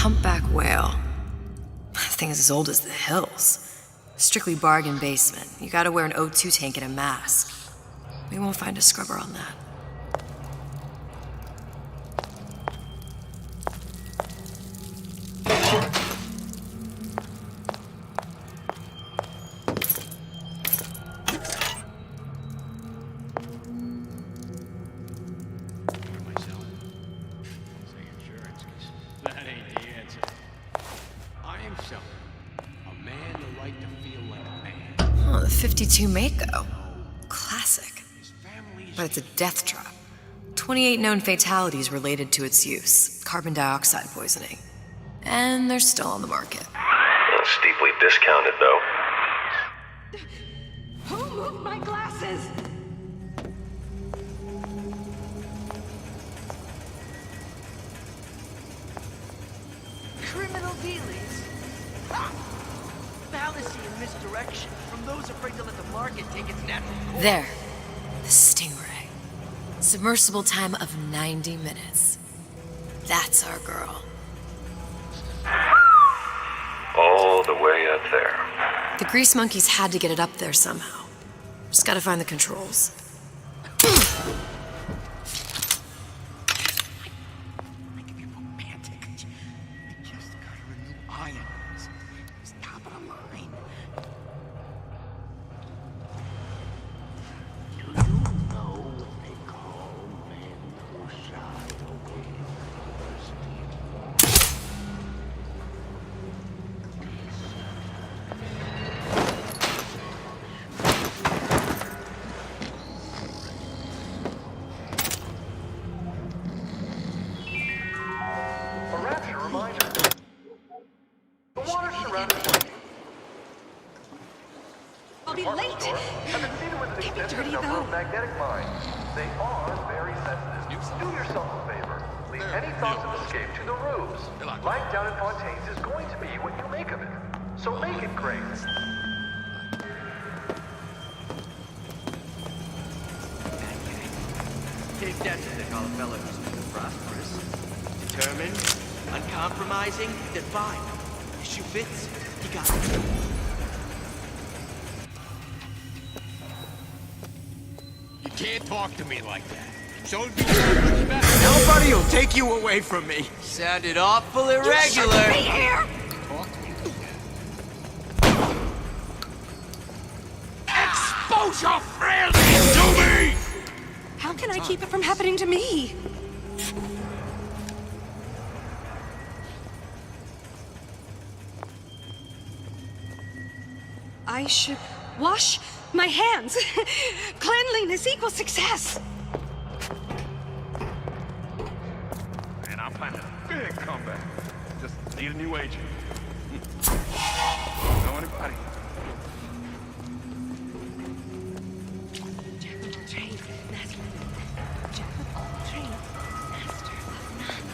humpback whale. That thing is as old as the hills. Strictly bargain basement. You gotta wear an O2 tank and a mask. We won't find a scrubber on that. Oh, the 52 Mako. Classic. But it's a death trap. 28 known fatalities related to its use. Carbon dioxide poisoning. And they're still on the market. Steeply discounted, though. Who moved my glasses? Criminal dealings? Ha! Fallacy and misdirection from those afraid to let the market take its natural course. There. The Stingray. Submersible time of 90 minutes. That's our girl. All the way up there. The grease monkeys had to get it up there somehow. Just gotta find the controls. I can be romantic. I just got her a new iron. It's top of the line. Do you know what they call men who shy away A rapture reminder. The water surrounding the I'll be department late. store have been seeded with an Can't be extensive dirty, number though. of magnetic mines. They are very sensitive. Do yourself a favor. Leave any thoughts of escape to the roofs. Life down in Fontaine's is going to be what you make of it. So make it great. Dave, that's what they call a fellow who's been prosperous. Determined, uncompromising, then fine. Issue fits, you got it. You can't talk to me like that. Showed you some respect. Nobody will take you away from me. Sounded awful irregular. Be here! Talk to me. Expose your frailties to me! How can I keep it from happening to me? I should wash my hands. Cleanliness equals success. And I'm planning a big comeback. Just need a new agent. Know anybody? Jack of all trades, master of none. Jack of all trades, master of none.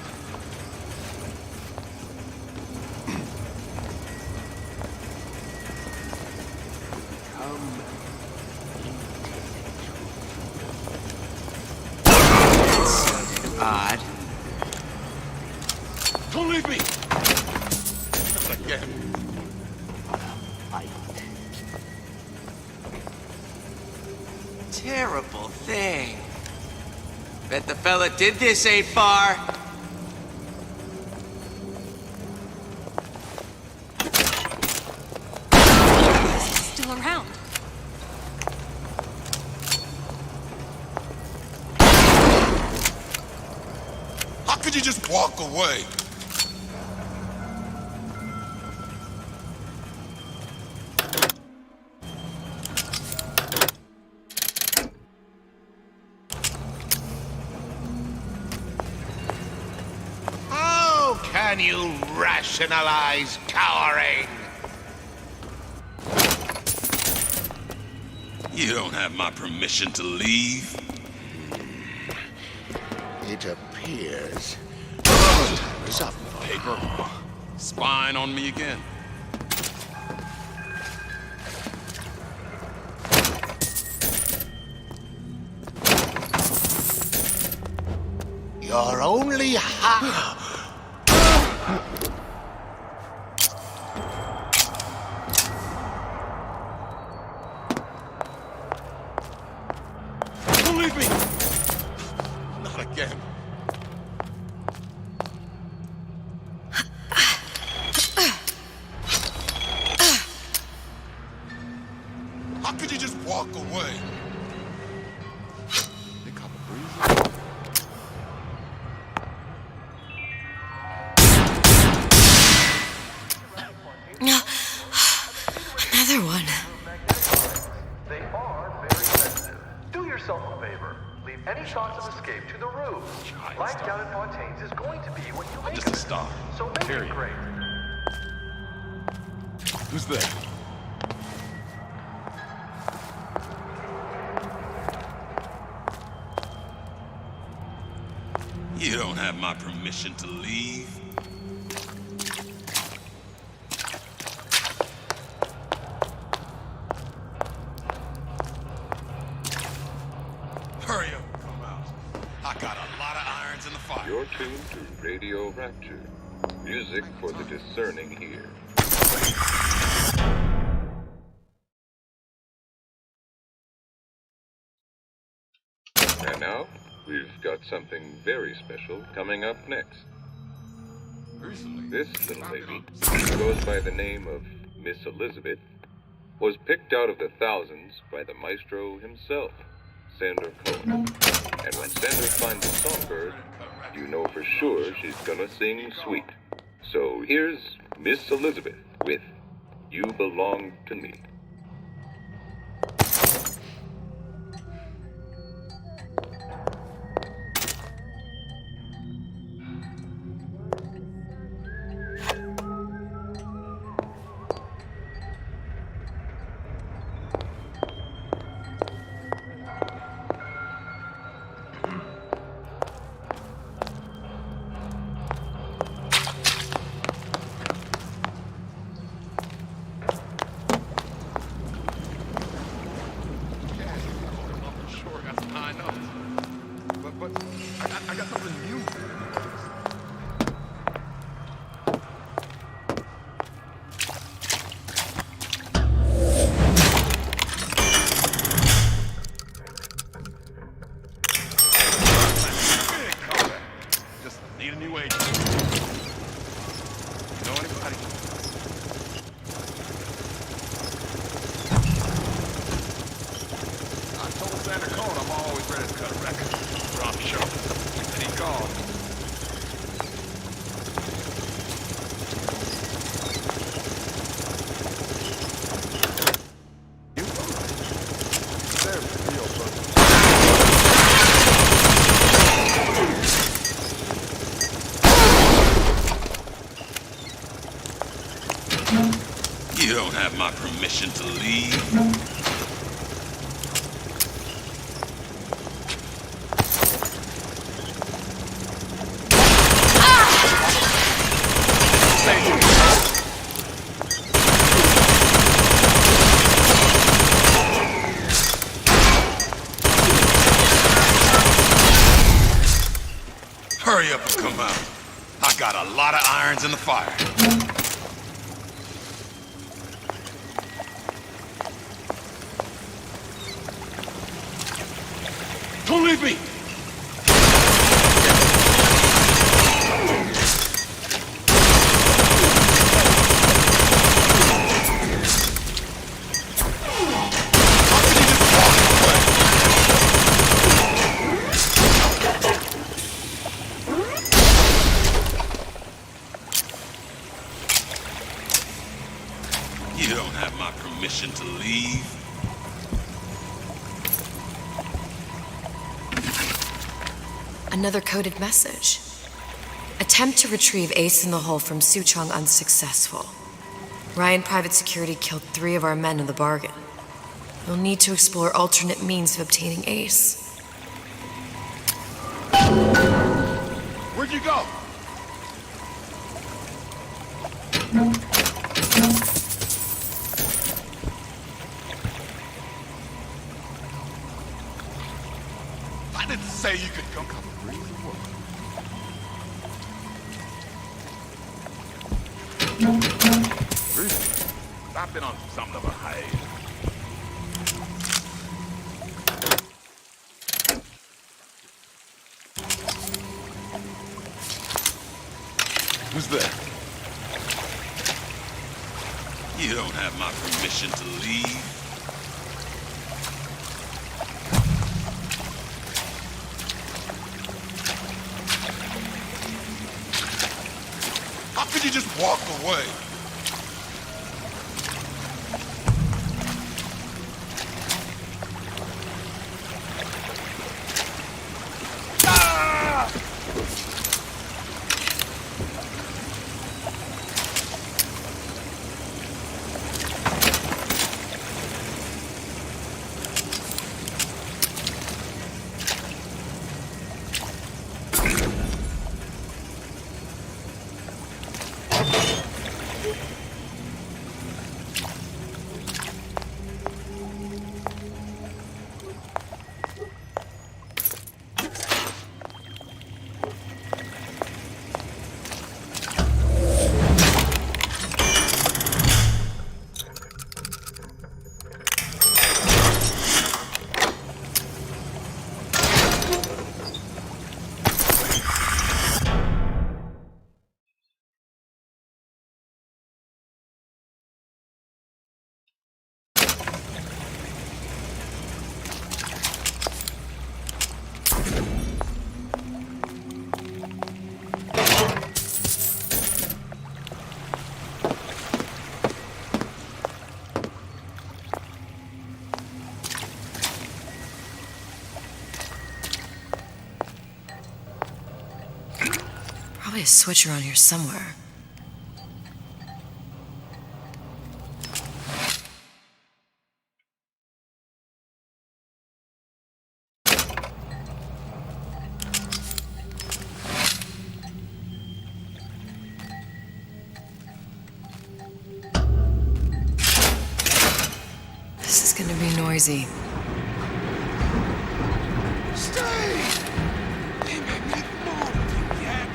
Odd. Don't leave me! Not again. Terrible thing. Bet the fella did this ain't far. He's still around. How could you just walk away? How can you rationalize cowering? You don't have my permission to leave. It appears time is up. Paper. Spying on me again. You're only half. leave me! Not again. How could you just walk away? Think I'm a breezer? Another one. They are very sensitive. Do yourself a favor. Leave any thoughts of escape to the roofs. Life down in Fontaines is going to be what you make just of a it. star. So make Period. it great. Who's there? You don't have my permission to leave. Hurry up, come out. I got a lot of irons in the fire. You're tuned to Radio Rapture. Music for the discerning ear. And now, we've got something very special coming up next. Recently, This little lady, who goes by the name of Miss Elizabeth, was picked out of the thousands by the maestro himself, Sander Cohen. And when Sander finds a songbird, you know for sure she's gonna sing sweet. So here's Miss Elizabeth with You Belong to Me. sure got some high notes. But I got something new. Just need a new agent. Know anybody? I told Sander Cohen I'm always ready to cut a record. Drop show. And he called. You? They're real fun. You don't have my permission to leave. Hurry up and come out. I got a lot of irons in the fire. Don't leave me! You don't have my permission to leave. Another coded message. Attempt to retrieve Ace in the Hole from Suchong unsuccessful. Ryan Private Security killed 3 of our men in the bargain. You'll need to explore alternate means of obtaining Ace. Where'd you go? I didn't say you could come. Recently, I've been on something of a hiatus. that? You don't have my permission to leave. How could you just walk away? Probably a switch around here somewhere. This is gonna be noisy. Stay! They make me move, you yet.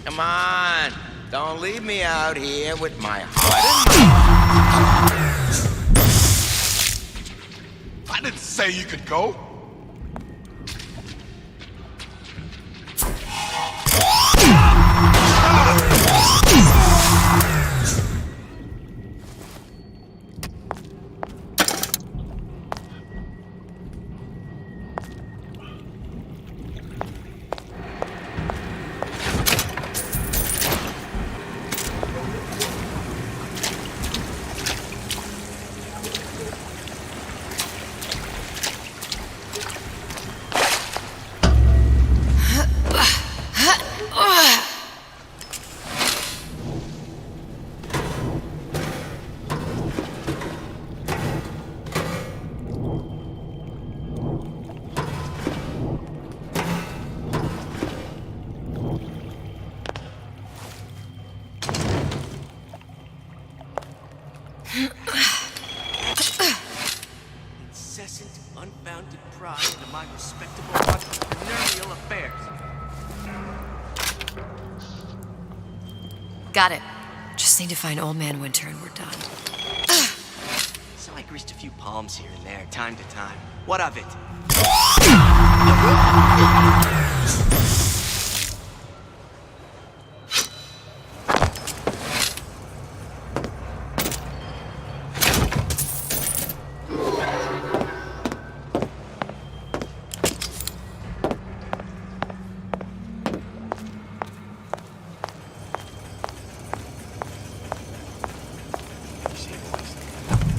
Come on! Don't leave me out here with my heart in my... I didn't say you could go. Incessant, unbounded pride into my respectable entrepreneurial affairs. Got it. Just need to find Old Man Winter and we're done. So I greased a few palms here and there, time to time. What of it?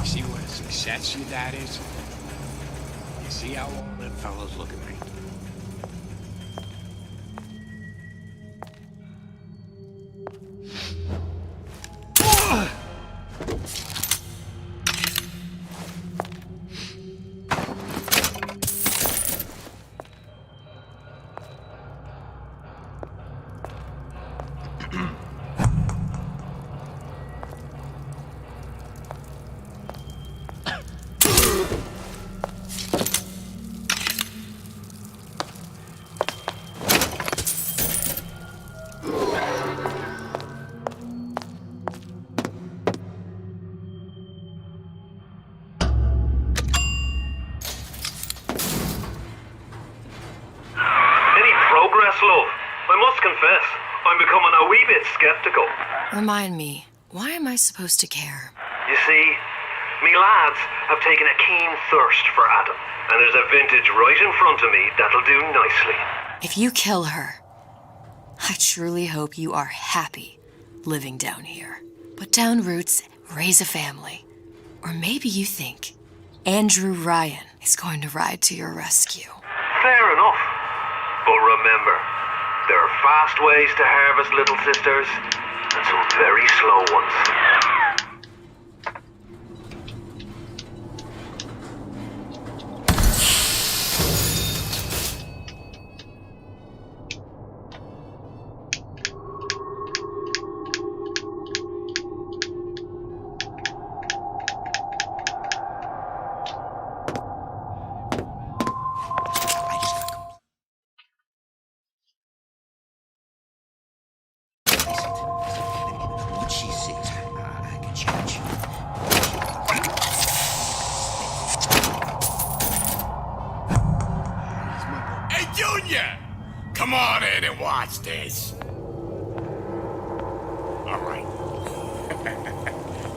See what a success your dad is? You see how all them fellows look at me? best, love. I must confess, I'm becoming a wee bit skeptical. Remind me, why am I supposed to care? You see, me lads have taken a keen thirst for Adam, and there's a vintage right in front of me that'll do nicely. If you kill her, I truly hope you are happy living down here. Put down roots, raise a family. Or maybe you think Andrew Ryan is going to ride to your rescue. Fair enough. But remember, there are fast ways to harvest little sisters, and some very slow ones. What she says, I can change. Hey, Junior! Come on in and watch this. All right.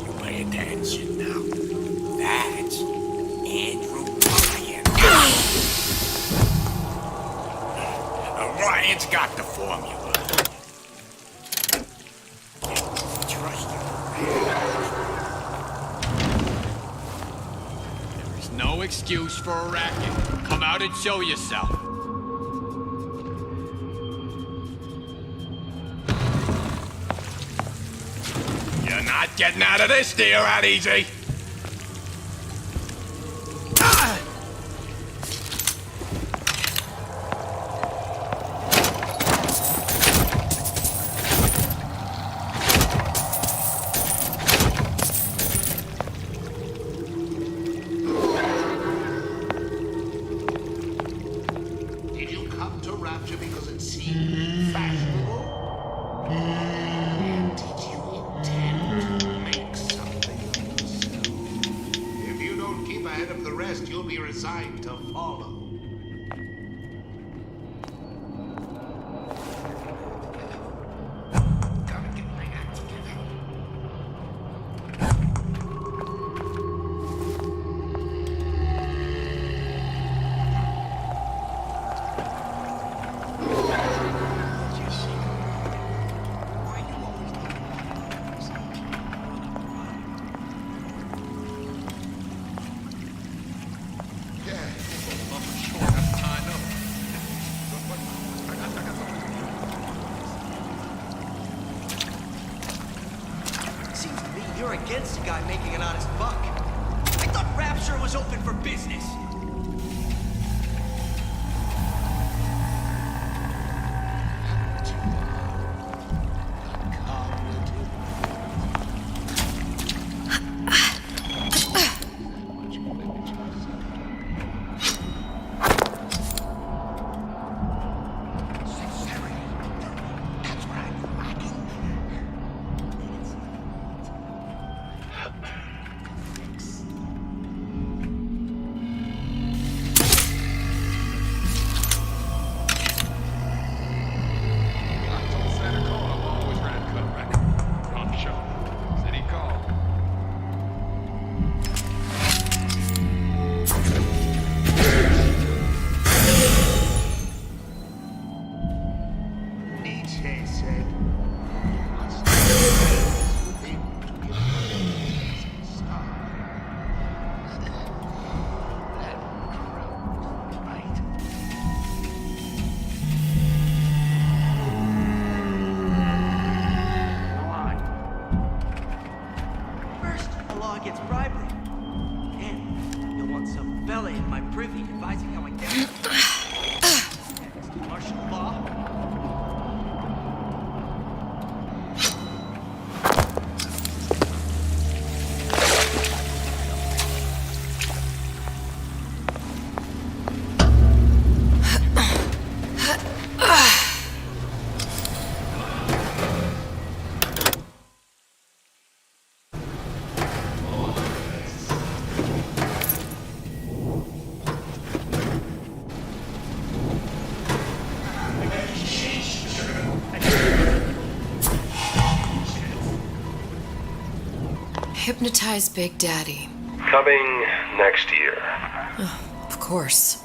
You pay attention now. That's Andrew Ryan. Ryan's got the formula. Trust him. There is no excuse for a racket. Come out and show yourself. You're not getting out of this deal that easy. Did you come to Rapture because it seemed fashionable? And did you intend to make something of yourself? If you don't keep ahead of the rest, you'll be resigned to follow. Gotta get my act together. Seems to me you're against a guy making an honest buck. I thought Rapture was open for business. That's what I'm lacking. Nietzsche said, "You must within to give praise and star." That crowd, right? First, the law gets bribery. Then, you'll want some fella in my privy advising how I get it. Next, martial law. hypnotize Big Daddy. Coming next year. Of course.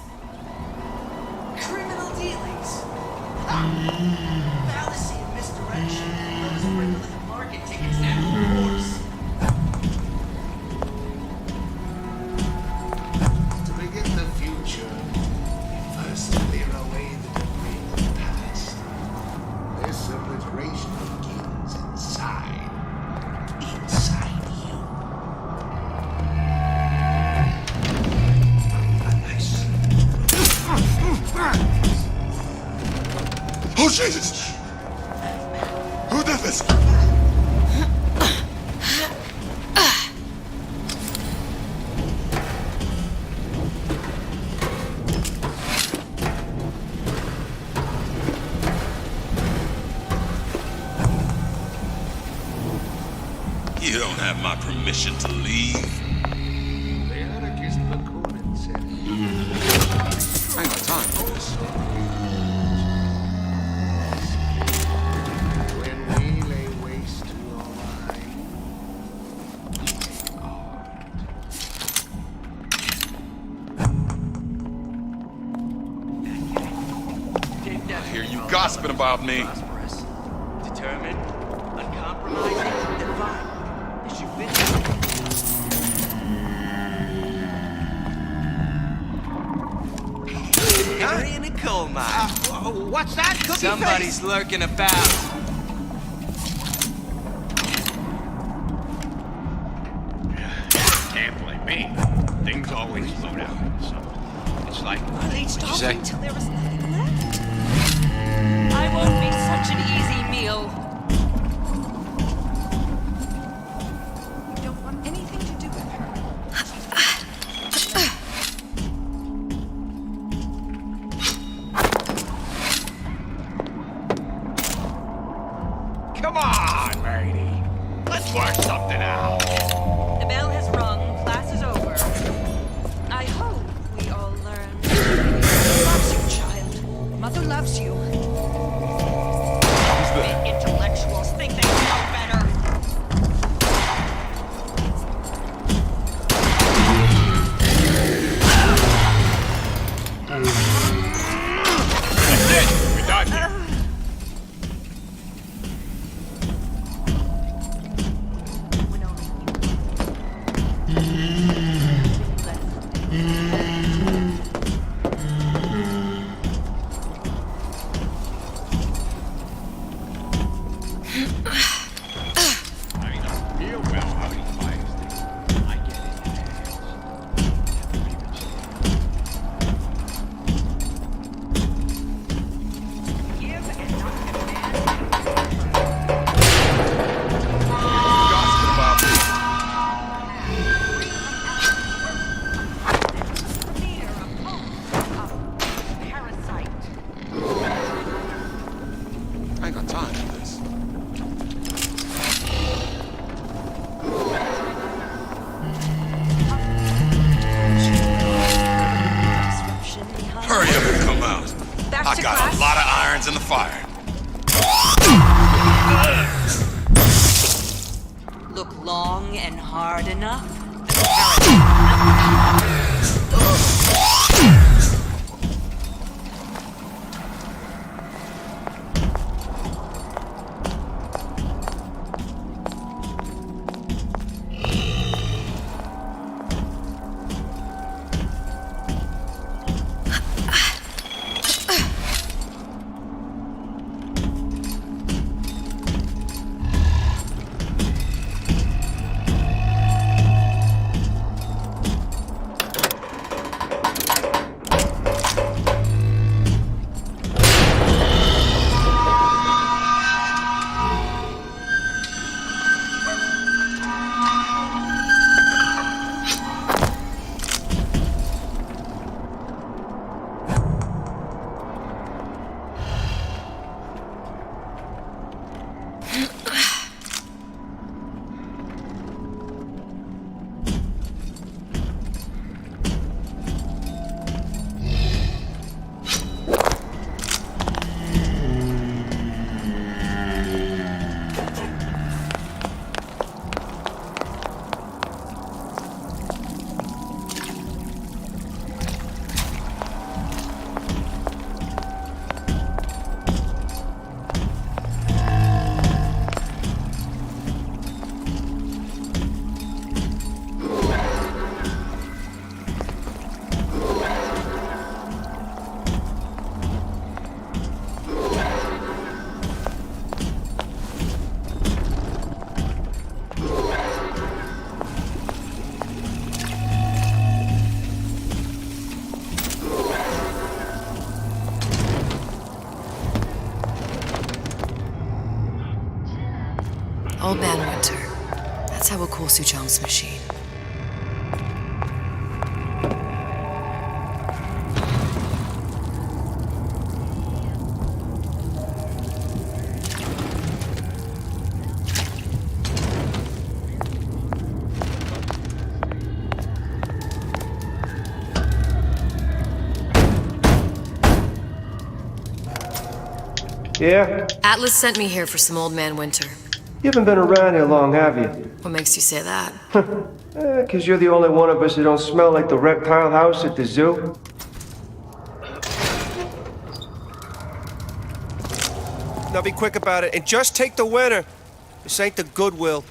Criminal dealings. Fallacy and misdirection. Those regular market tickets and force. To begin the future, we first clear away the debris of the past. This obliteration begins inside. Inside you. Nice. Oh, Jesus! Who did this? You don't have my permission to leave. The anarchist Bakunin said I ain't got time for this. when we lay waste to your mind. Dave I hear you gossiping about me. Prosperous, determined, uncompromising, and fine. As you've been. Canary in a coal mine. What's that? Cookie Somebody's lurking about. Can't blame me. Things always slow down. So it's like, They stopped say? until there was nothing left. I won't be such an easy meal. You don't want anything to do with her. come on, lady. Let's work something out. The bell has rung. Class is over. I hope we all learn. Mother loves you, child. Mother loves you. The intellectuals think they know better. That's it. We're done here. I know real well how he fires things. I get Give and not demand. Gossiping about me. Leader of hope, a parasite. I ain't got time for this. Disruption behind. Hurry up and come out. Back I to got class. a lot of irons in the fire. Look long and hard enough. Old Man Winter. That's how we'll cool Suchong's machine. Yeah? Atlas sent me here for some Old Man Winter. You haven't been around here long, have you? What makes you say that? 'Cause you're the only one of us who don't smell like the reptile house at the zoo. Now be quick about it, and just take the winner. This ain't the Goodwill.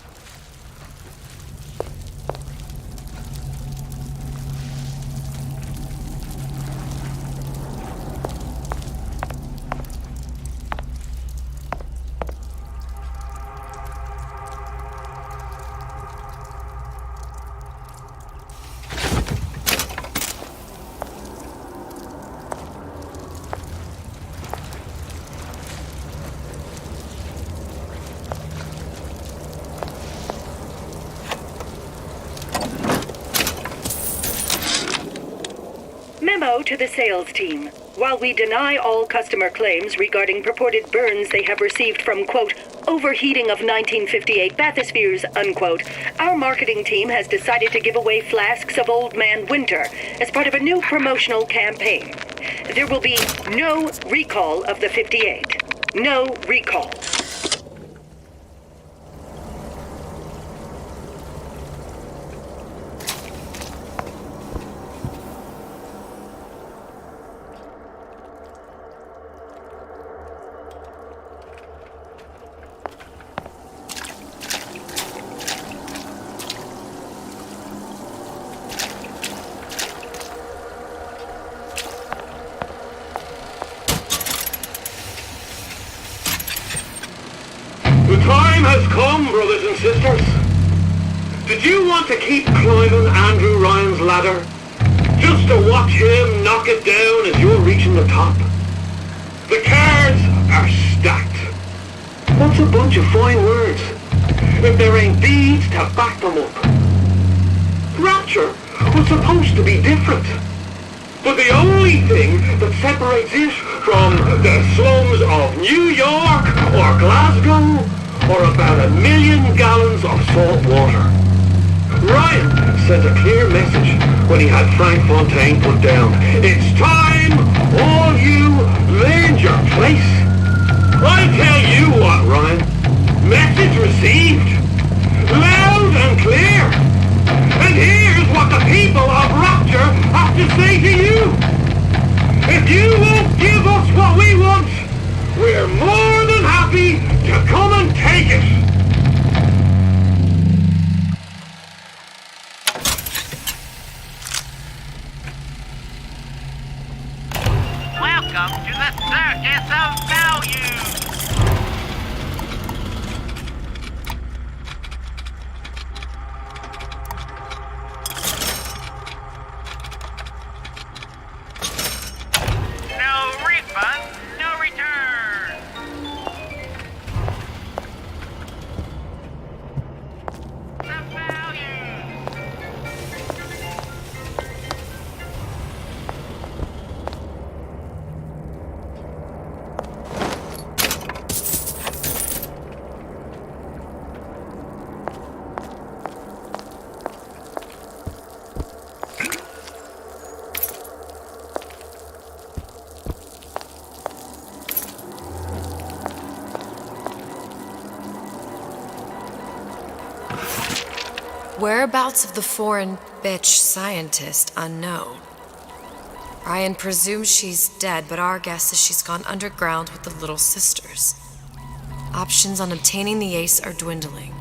Memo to the sales team. While we deny all customer claims regarding purported burns they have received from, quote, overheating of 1958 bathyspheres, unquote, our marketing team has decided to give away flasks of Old Man Winter as part of a new promotional campaign. There will be no recall of the 58. No recall. The time has come, brothers and sisters. Did you want to keep climbing Andrew Ryan's ladder? Just to watch him knock it down as you're reaching the top? The cards are stacked. What's a bunch of fine words if there ain't deeds to back them up? Rapture was supposed to be different. But the only thing that separates it from the slums of New York or Glasgow or about 1 million gallons of salt water. Ryan sent a clear message when he had Frank Fontaine put down. It's time all you learned your place. I tell you what, Ryan. Message received. Loud and clear. And here's what the people of Rapture have to say to you. If you won't give us what we want, we're more than happy to come and take it. Welcome to the Circus of Value! No refund, no return! The value! Whereabouts of the foreign bitch scientist unknown. Ryan presumes she's dead, but our guess is she's gone underground with the Little Sisters. Options on obtaining the ace are dwindling.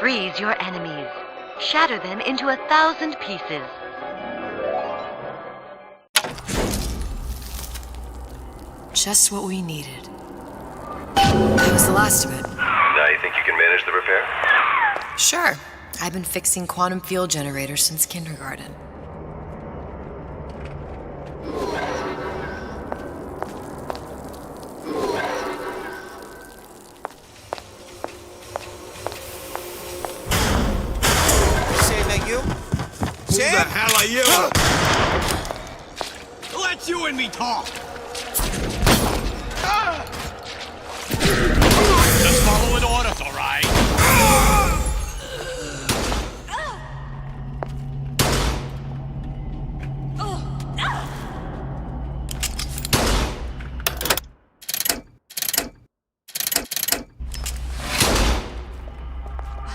Freeze your enemies. Shatter them into 1,000 pieces. Just what we needed. That was the last of it. Now you think you can manage the repair? Sure. I've been fixing quantum field generators since kindergarten. Sam, that you? Who Sam? the hell are you? Let you and me talk. Just following orders, all right?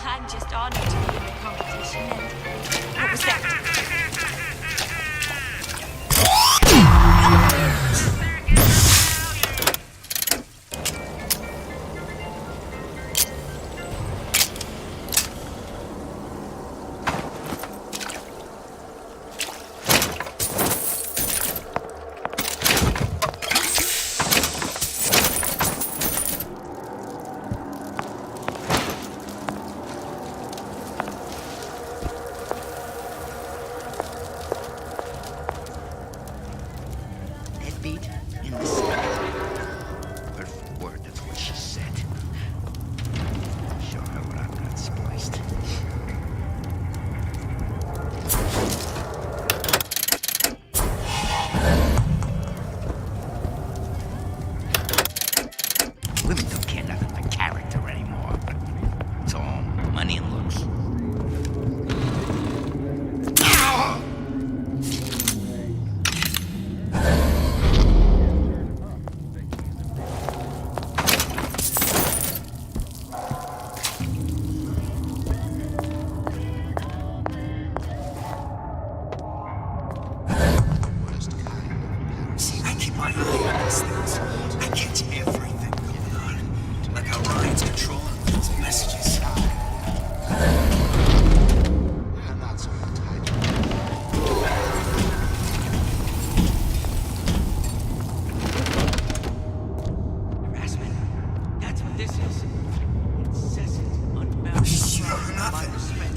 I'm just honored to be in the competition. And what was that? Beat in the sky. Perfect word, that's what she said. Show her what I've got spliced. Women don't care nothing for character anymore. It's all money and looks.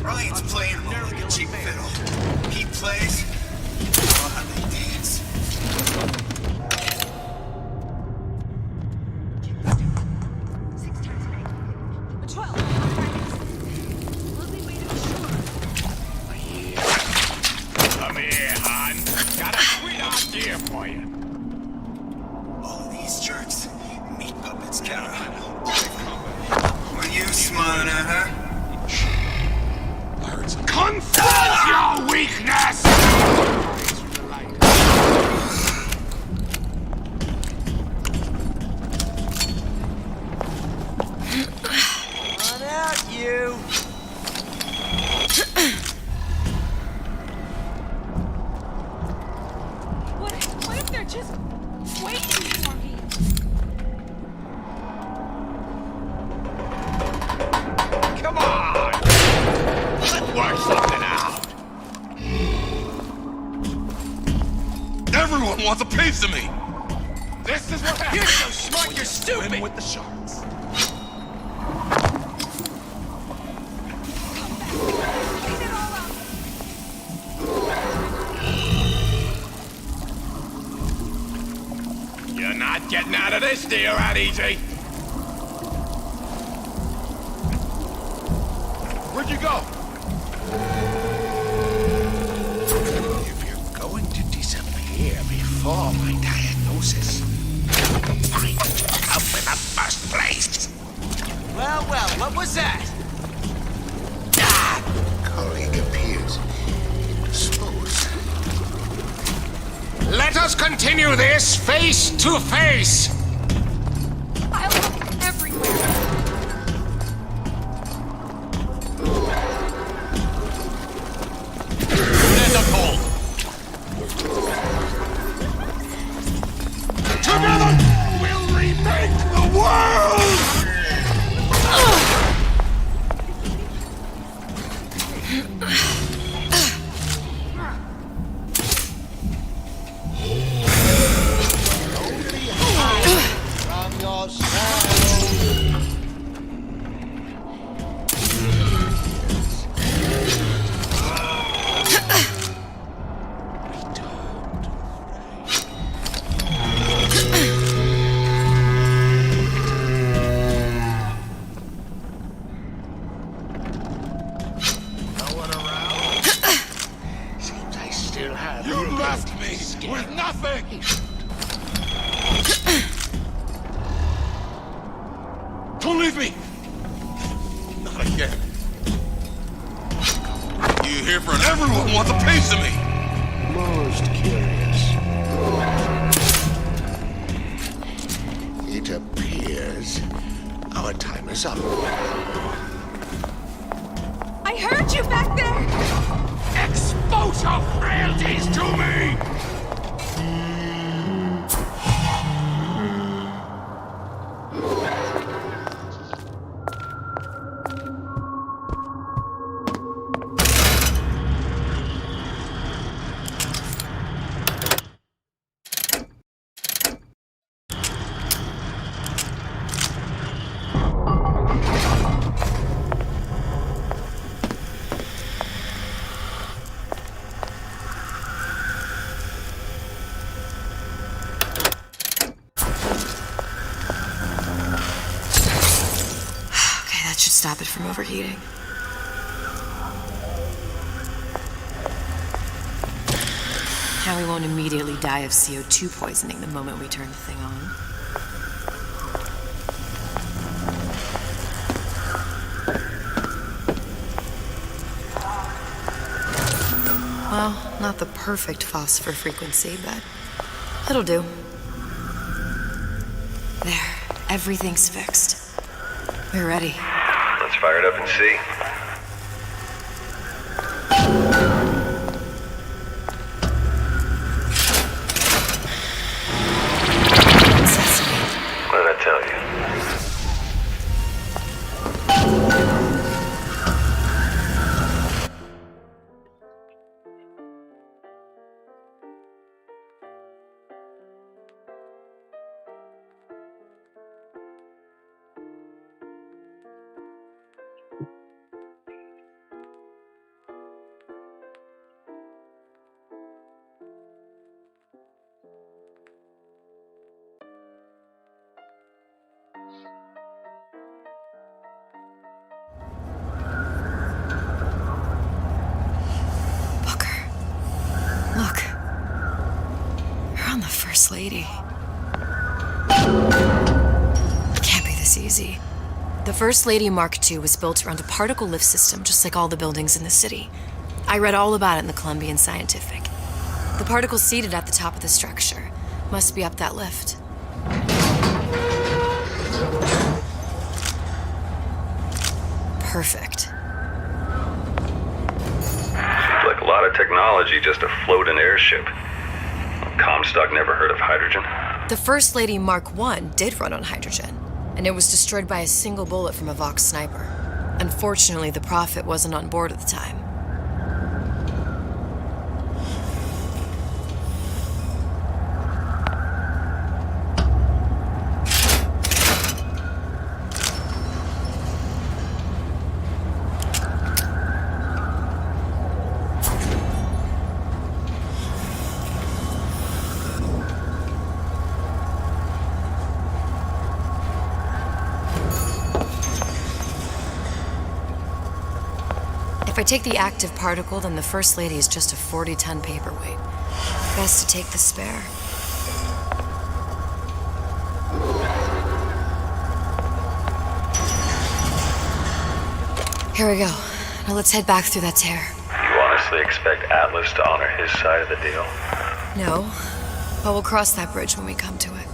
Ryan's playing more like a cheap fiddle. He plays, while they dance. Come here, hon. Got a sweet idea for you. All of these jerks, meat puppets, Kara. Were you smiling at her? Confess your weakness! Run out, you! What if they're just waiting for me? Come on! Let's work something out! Everyone wants a piece of me! This is what happens! You're so smart, you're stupid! Swim with the sharks. You're not getting out of this deal that easy! Where'd you go? If you're going to disappear before my diagnosis, why did you come in the first place? Well, what was that? Colleague appears indisposed. Let us continue this face to face! I'll look everywhere. There's a cold. Together, we'll remake the world! left me with nothing! Don't leave me! Not again. You here for everyone wants a piece of me! Most curious. It appears our time is up. I heard you back there! Expose your frailties to me! Stop it from overheating. Now we won't immediately die of CO2 poisoning the moment we turn the thing on. Well, not the perfect phosphor frequency, but it'll do. There, everything's fixed. We're ready. Let's fire it up and see. Sesame. What did I tell you? First Lady. It can't be this easy. The First Lady Mark II was built around a particle lift system, just like all the buildings in the city. I read all about it in the Columbian Scientific. The particles seated at the top of the structure must be up that lift. Perfect. Seems like a lot of technology just to float an airship. Comstock never heard of hydrogen. The First Lady Mark I did run on hydrogen, and it was destroyed by a single bullet from a Vox sniper. Unfortunately, the Prophet wasn't on board at the time. If I take the active particle, then the First Lady is just a 40-ton paperweight. Best to take the spare. Here we go. Now let's head back through that tear. You honestly expect Atlas to honor his side of the deal? No, but we'll cross that bridge when we come to it.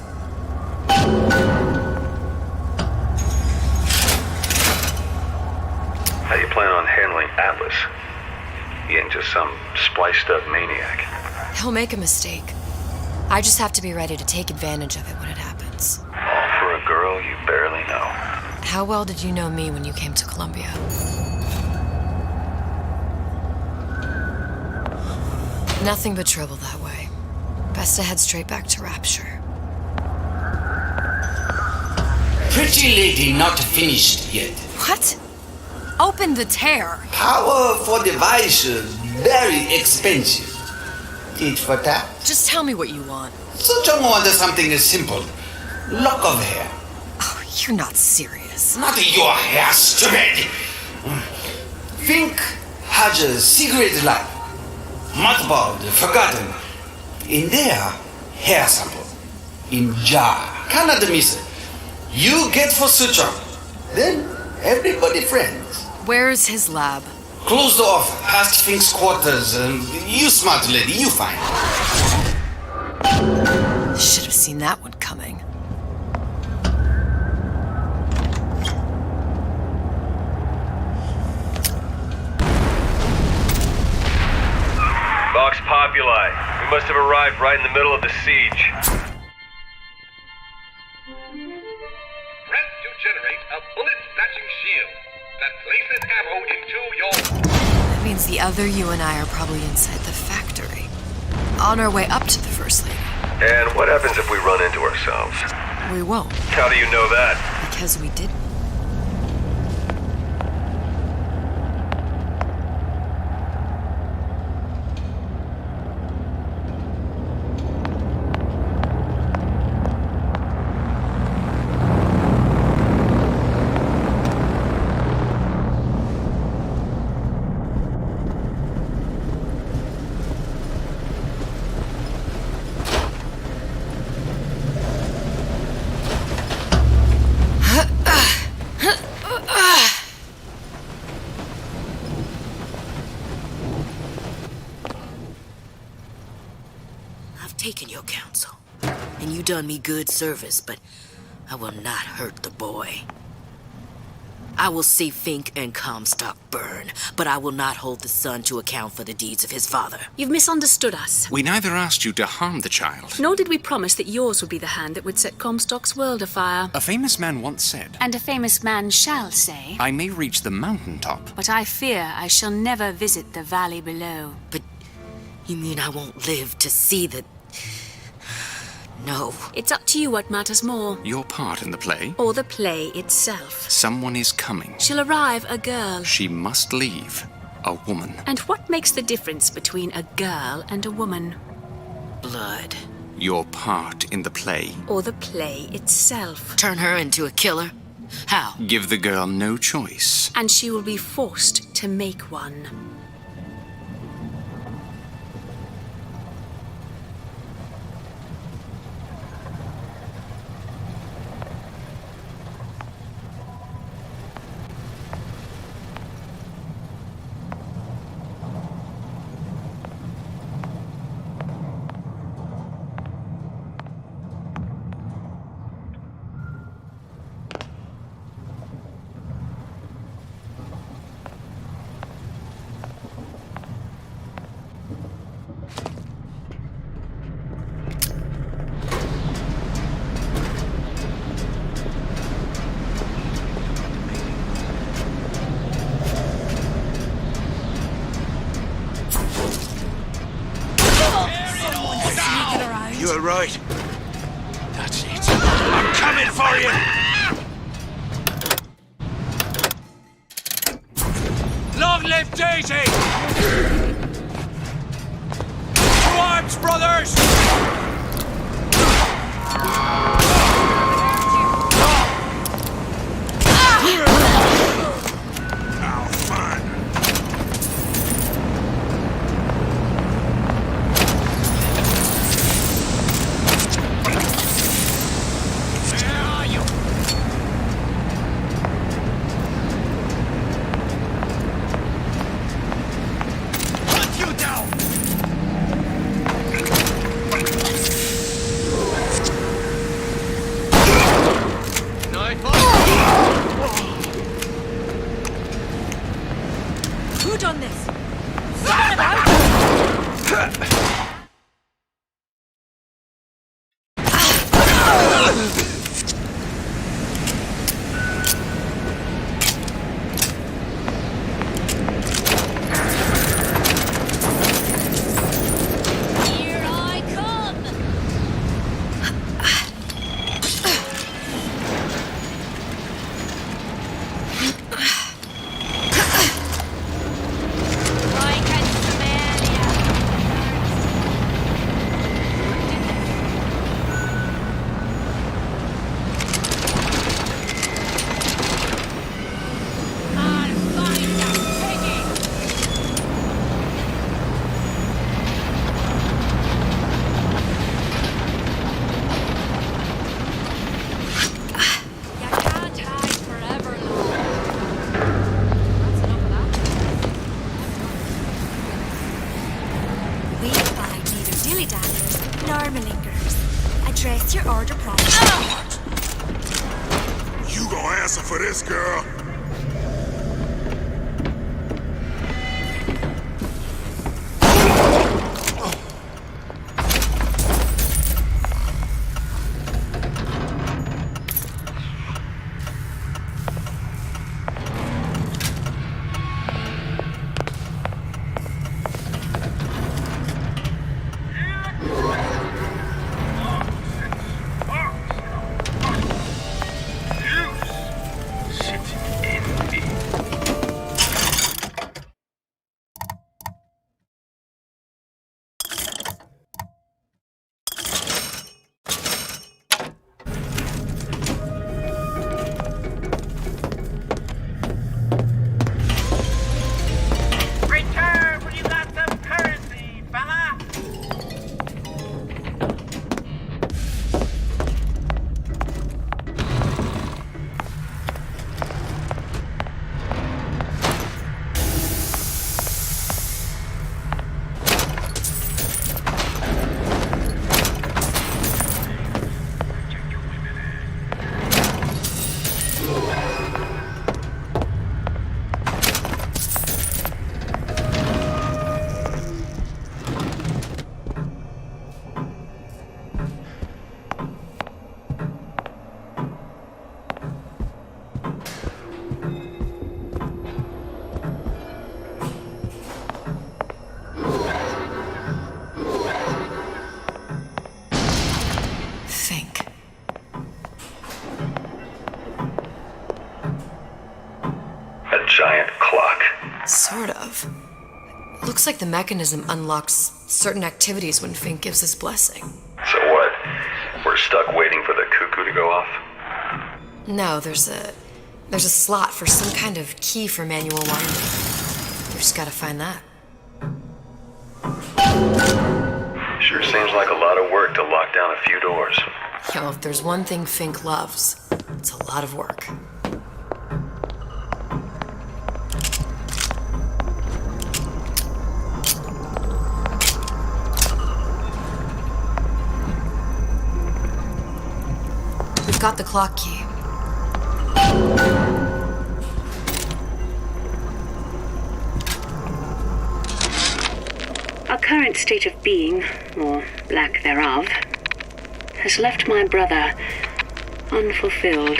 How you plan on handling Atlas? He ain't just some spliced-up maniac. He'll make a mistake. I just have to be ready to take advantage of it when it happens. All for a girl you barely know. How well did you know me when you came to Columbia? Nothing but trouble that way. Best to head straight back to Rapture. Pretty lady not finished yet. What? Open the tear. Powerful device, very expensive. Tit for tat. Just tell me what you want. Such a want something simple. Lock of hair. Oh, you're not serious. Not your hair, stupid. Think has a secret life. Mothballed, forgotten. In there, hair sample. In jar. Canada miss. You get for suture. Then everybody friends. Where's his lab? Closed off, past Fink's quarters. You smart lady, you find. Should have seen that one coming. Vox Populi. We must have arrived right in the middle of the siege. Press to generate a bullet-snatching shield that places ammo into your... That means the other you and I are probably inside the factory. On our way up to the First Lady. And what happens if we run into ourselves? We won't. How do you know that? Because we didn't. Taken your counsel, and you done me good service, but I will not hurt the boy. I will see Fink and Comstock burn, but I will not hold the son to account for the deeds of his father. You've misunderstood us. We neither asked you to harm the child. Nor did we promise that yours would be the hand that would set Comstock's world afire. A famous man once said, And a famous man shall say, I may reach the mountaintop, but I fear I shall never visit the valley below. But you mean I won't live to see the... No. It's up to you what matters more. Your part in the play? Or the play itself. Someone is coming. She'll arrive a girl. She must leave. A woman. And what makes the difference between a girl and a woman? Blood. Your part in the play. Or the play itself. Turn her into a killer? How? Give the girl no choice. And she will be forced to make one. You're right. That's it. I'm coming for you! Long live Daisy! To arms, brothers! malingers. Address your order properly. You gonna answer for this, girl? Giant clock. Sort of. Looks like the mechanism unlocks certain activities when Fink gives his blessing. So what? We're stuck waiting for the cuckoo to go off? No, there's a slot for some kind of key for manual winding. We just gotta find that. Sure seems like a lot of work to lock down a few doors. Yo, if there's one thing Fink loves, it's a lot of work. We've got the clock key. Our current state of being, or lack thereof, has left my brother unfulfilled.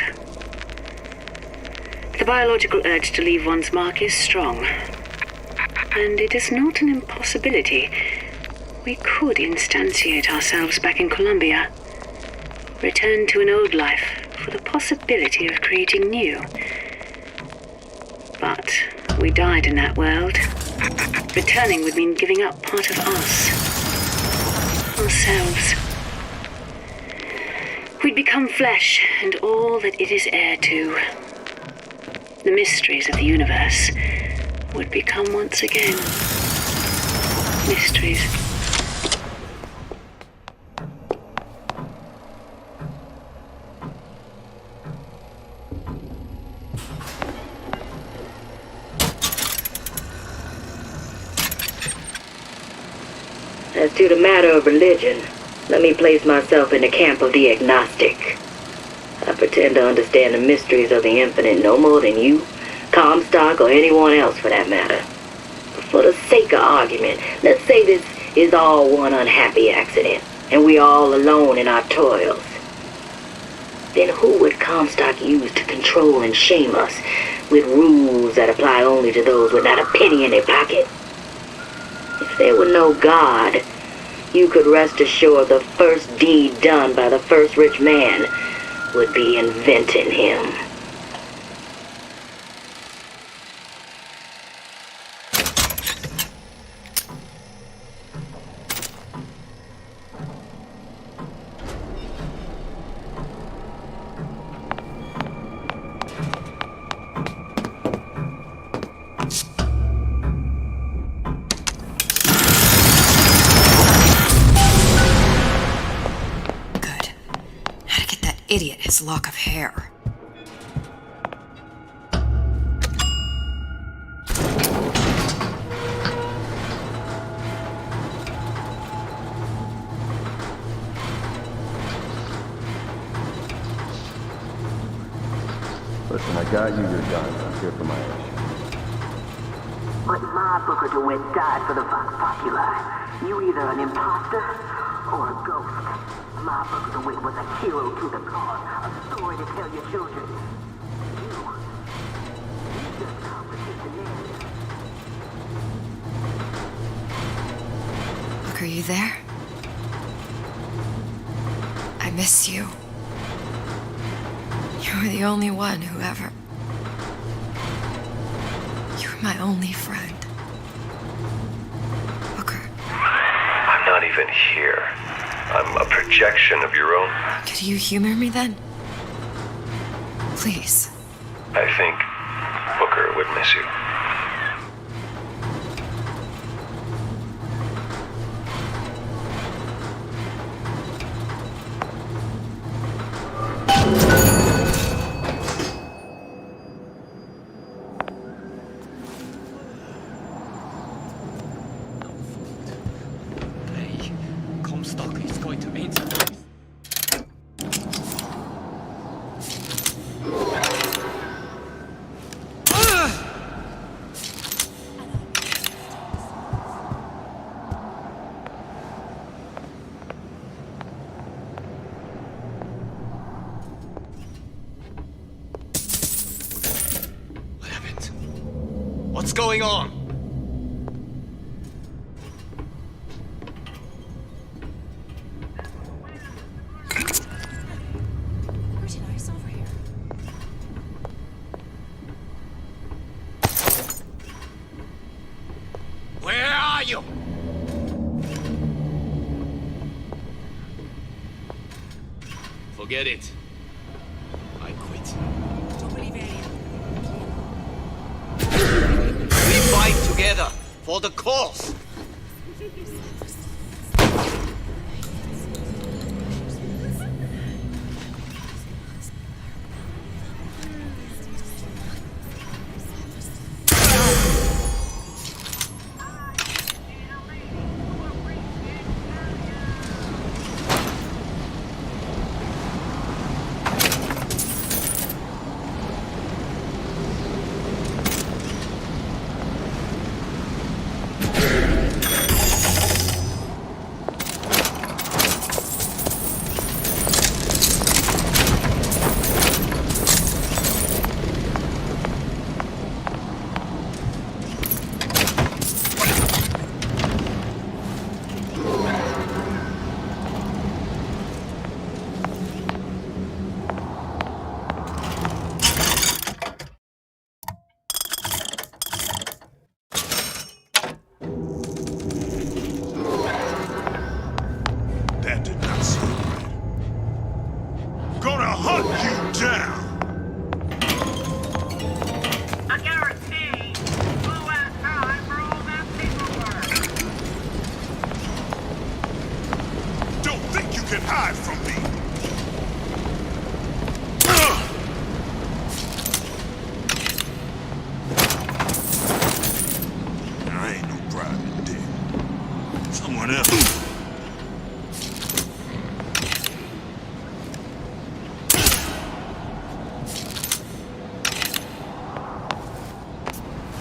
The biological urge to leave one's mark is strong, and it is not an impossibility. We could instantiate ourselves back in Columbia, return to an old life for the possibility of creating new. But we died in that world. Returning would mean giving up part of us. Ourselves. We'd become flesh and all that it is heir to. The mysteries of the universe would become once again mysteries. As to the matter of religion, let me place myself in the camp of the agnostic. I pretend to understand the mysteries of the infinite no more than you, Comstock, or anyone else for that matter. But for the sake of argument, let's say this is all one unhappy accident, and we're all alone in our toils. Then who would Comstock use to control and shame us with rules that apply only to those with not a penny in their pocket? If there were no God, you could rest assured the first deed done by the first rich man would be inventing him. Idiot, his lock of hair. Listen, I got you your guns. I'm here for my issue. But my Booker DeWitt died for the Vox Populi. You either an imposter or a ghost. My Booker DeWitt was a hero to the cause, a story to tell your children. You just complicate the narrative. Look, are you there? I miss you. You were the only one who ever... You were my only friend. Booker. I'm not even here. I'm a projection of your own. Could you humor me then? Please. I think Booker would miss you. What's going on? Pretty nice over here. Where are you? Forget it. I quit. Don't believe any of it. We fight together for the cause.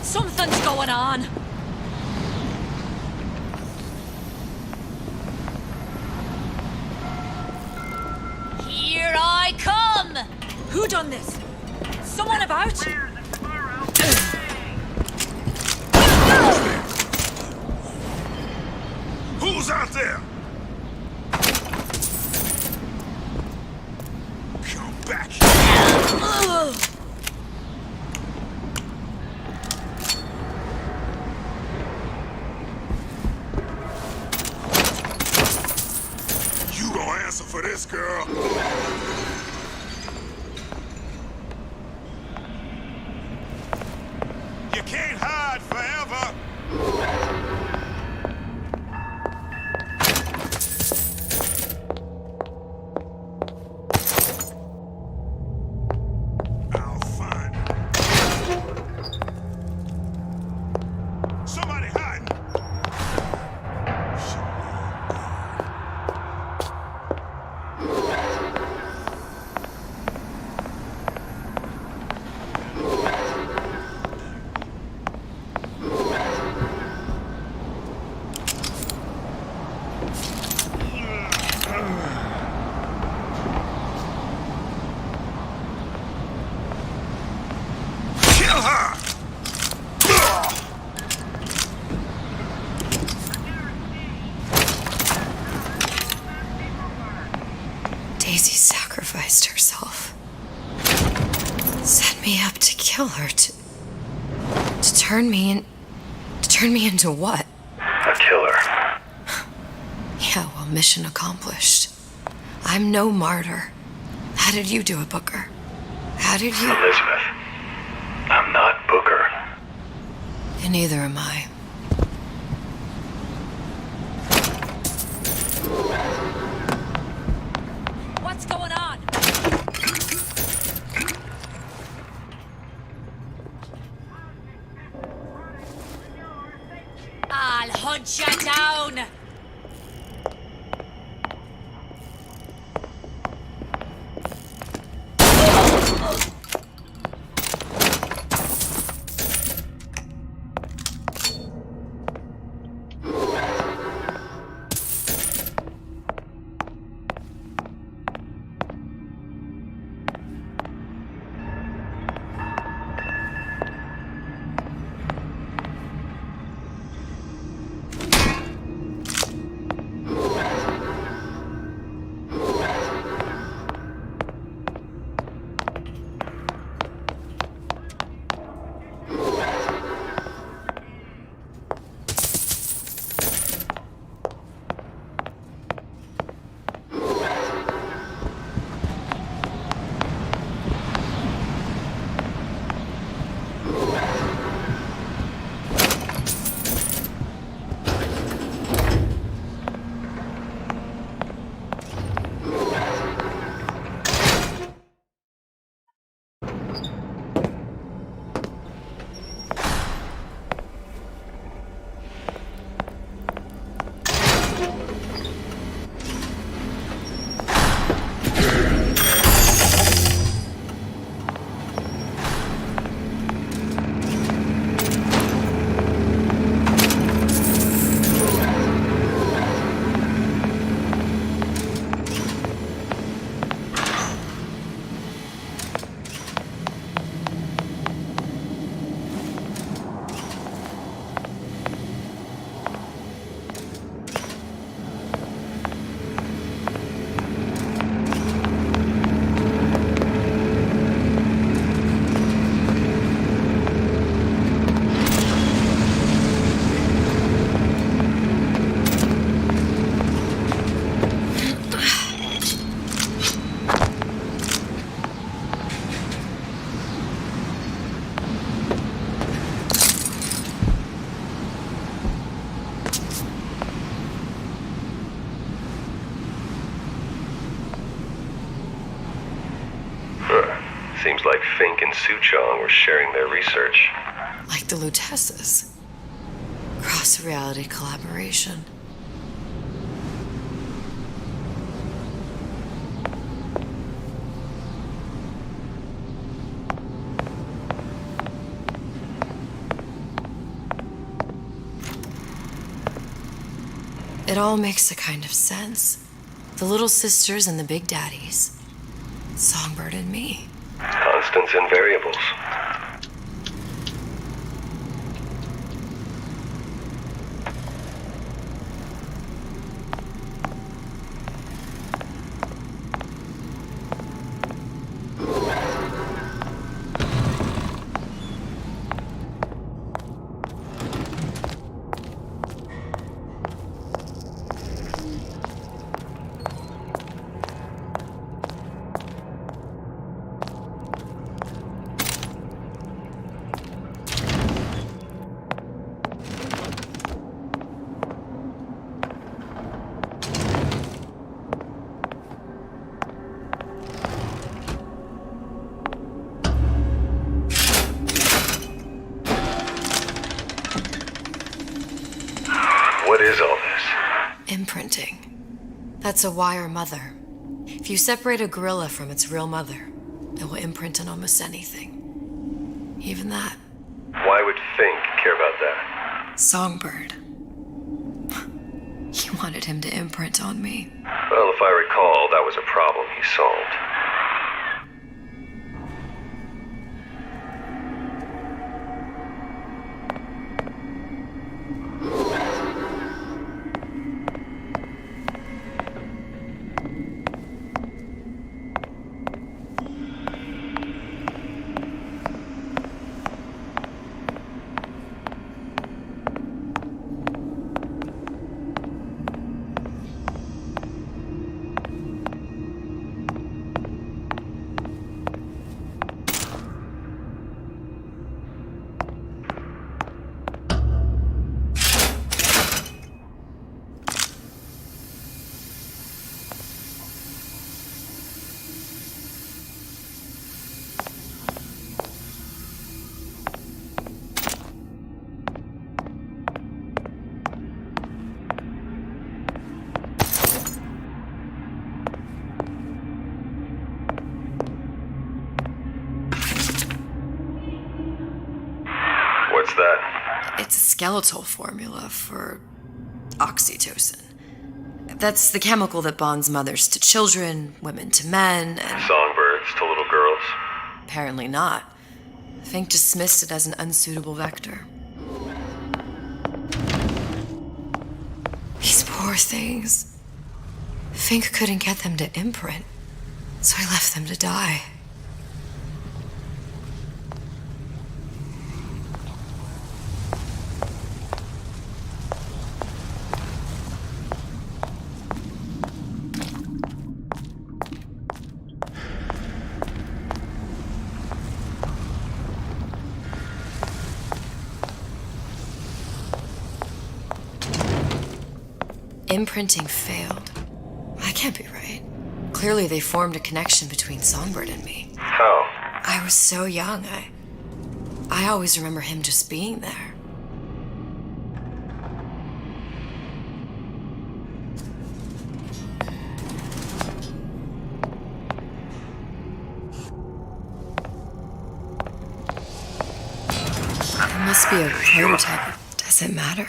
Something's going on. Here I come! Who done this? Someone about? Who's out there? Come back here. You gonna answer for this, girl? You can't hide forever. Daisy sacrificed herself. Set me up to kill her, to turn me into what? A killer. Yeah, well, mission accomplished. I'm no martyr. How did you do it, Booker? How did you... Elizabeth, I'm not Booker. And neither am I. What's going on? I'll hunt you down! Seems like Fink and Suchong were sharing their research. Like the Lutesses. Cross-reality collaboration. It all makes a kind of sense. The little sisters and the big daddies. Songbird and me. Constants and variables. What is all this? Imprinting. That's a wire mother. If you separate a gorilla from its real mother, it will imprint on almost anything. Even that. Why would Fink care about that? Songbird. He wanted him to imprint on me. Well, if I recall, that was a problem he solved. that? It's a skeletal formula for oxytocin. That's the chemical that bonds mothers to children, women to men, and... Songbirds to little girls? Apparently not. Fink dismissed it as an unsuitable vector. These poor things. Fink couldn't get them to imprint, so he left them to die. Imprinting failed. That can't be right. Clearly they formed a connection between Songbird and me. How? I was so young. I always remember him just being there. It must be a prototype. Does it matter?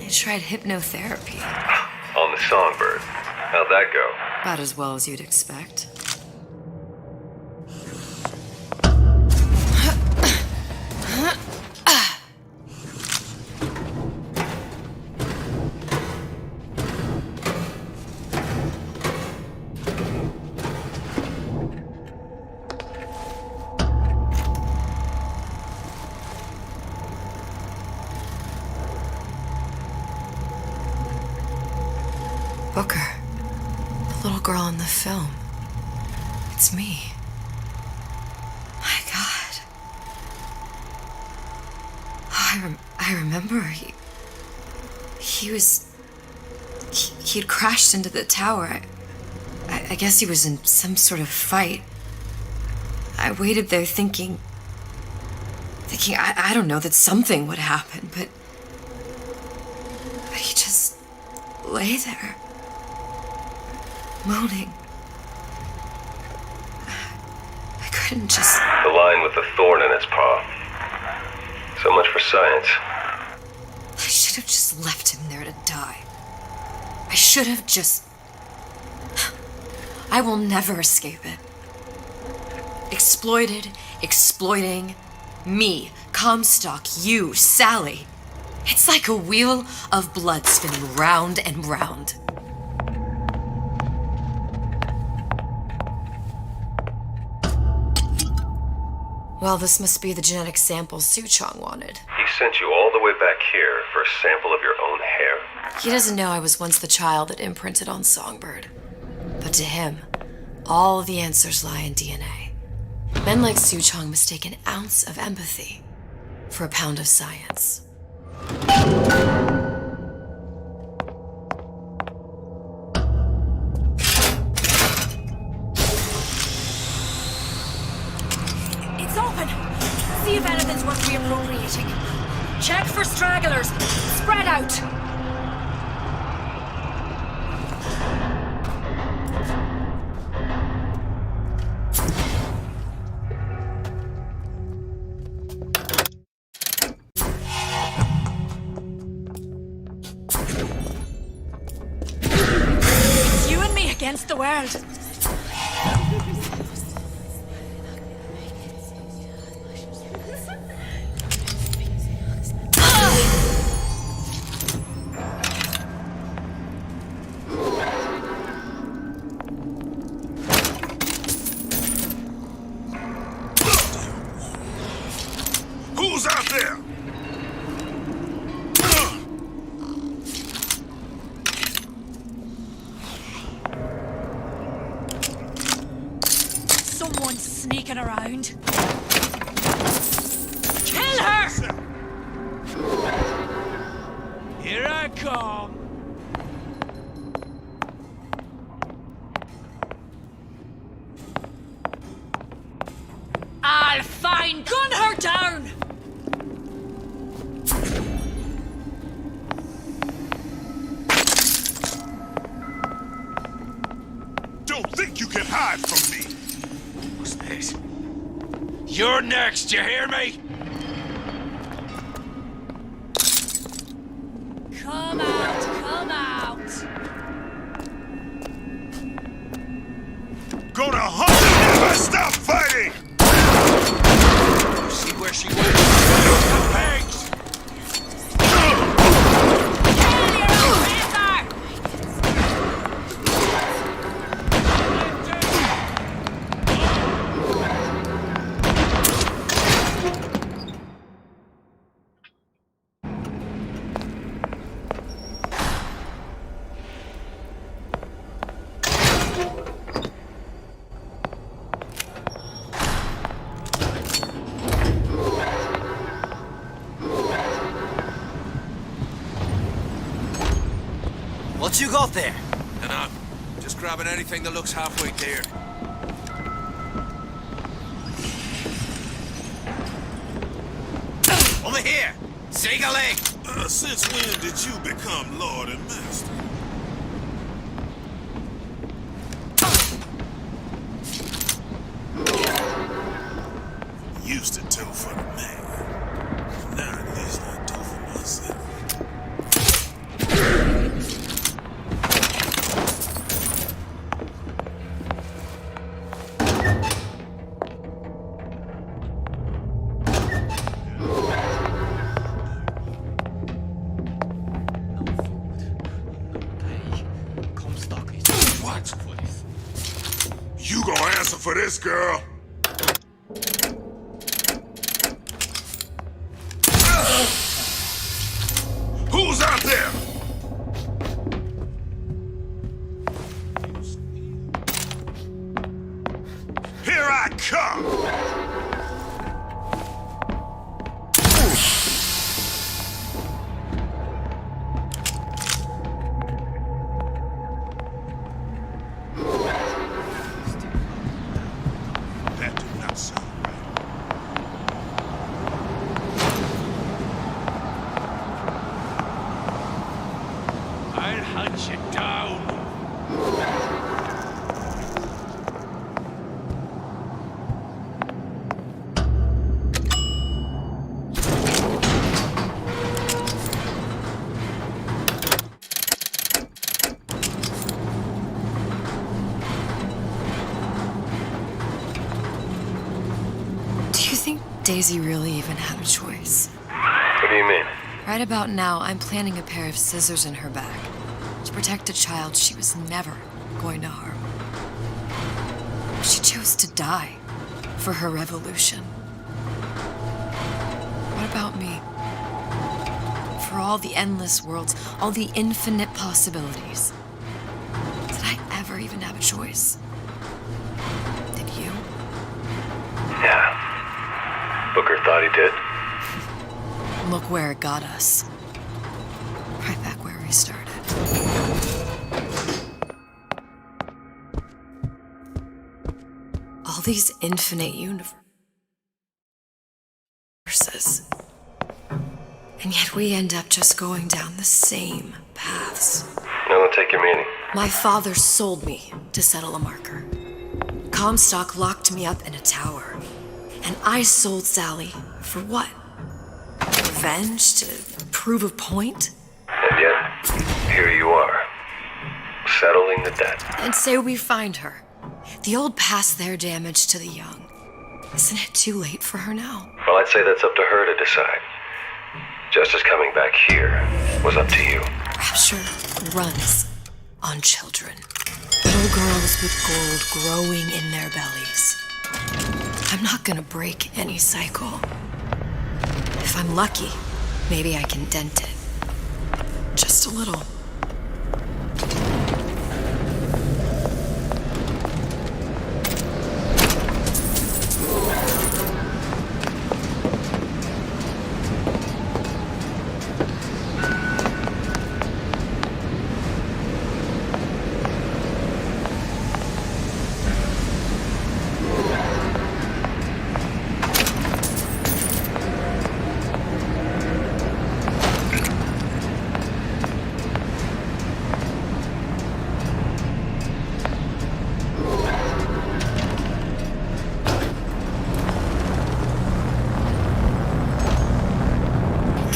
I tried hypnotherapy. On the Songbird. How'd that go? About as well as you'd expect. Booker, the little girl in the film. It's me. My God. Oh, I remember he'd crashed into the tower. I guess he was in some sort of fight. I waited there thinking I don't know, that something would happen, but he just lay there. Moaning. I couldn't just... The line with the thorn in its paw. So much for science. I should have just left him there to die. I should have just... I will never escape it. Exploited, exploiting, me, Comstock, you, Sally. It's like a wheel of blood spinning round and round. Well, this must be the genetic sample Suchong wanted. He sent you all the way back here for a sample of your own hair? He doesn't know I was once the child that imprinted on Songbird. But to him, all the answers lie in DNA. Men like Suchong mistake an ounce of empathy for a pound of science. See if anything's worth reappropriating. Check for stragglers. Spread out. It's you and me against the world. Who's out there? Someone's sneaking around. Kill her! Here I come. You're next, you hear me? Come out, come out. Gonna hunt and never stop fighting! You see where she went? The pigs! What you got there? And I'm just grabbing anything that looks halfway there. Over here! Shake a leg! Since when did you become Lord and Master? Used to do for the man. Now at least I do for myself. What? You gonna answer for this, girl? Who's out there? Here I come! That did not sound right. I'll hunt you down. Do you think Daisy really even had a choice? What do you mean? Right about now, I'm planting a pair of scissors in her back to protect a child she was never going to harm. She chose to die for her revolution. What about me? For all the endless worlds, all the infinite possibilities. Did I ever even have a choice? Did you? Yeah. Booker thought he did. Look where it got us. Right back where we started. All these infinite universes. And yet we end up just going down the same paths. Now let's take your meaning. My father sold me to settle a marker. Comstock locked me up in a tower. And I sold Sally for what? Revenge? To prove a point? And yet, here you are, settling the debt. And say we find her. The old past their damage to the young. Isn't it too late for her now? Well, I'd say that's up to her to decide. Justice coming back here was up to you. Rapture runs on children. Little girls with gold growing in their bellies. I'm not gonna break any cycle. If I'm lucky, maybe I can dent it. Just a little.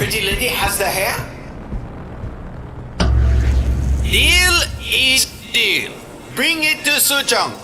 pretty lady has the hair? Deal is deal. Bring it to Suchong.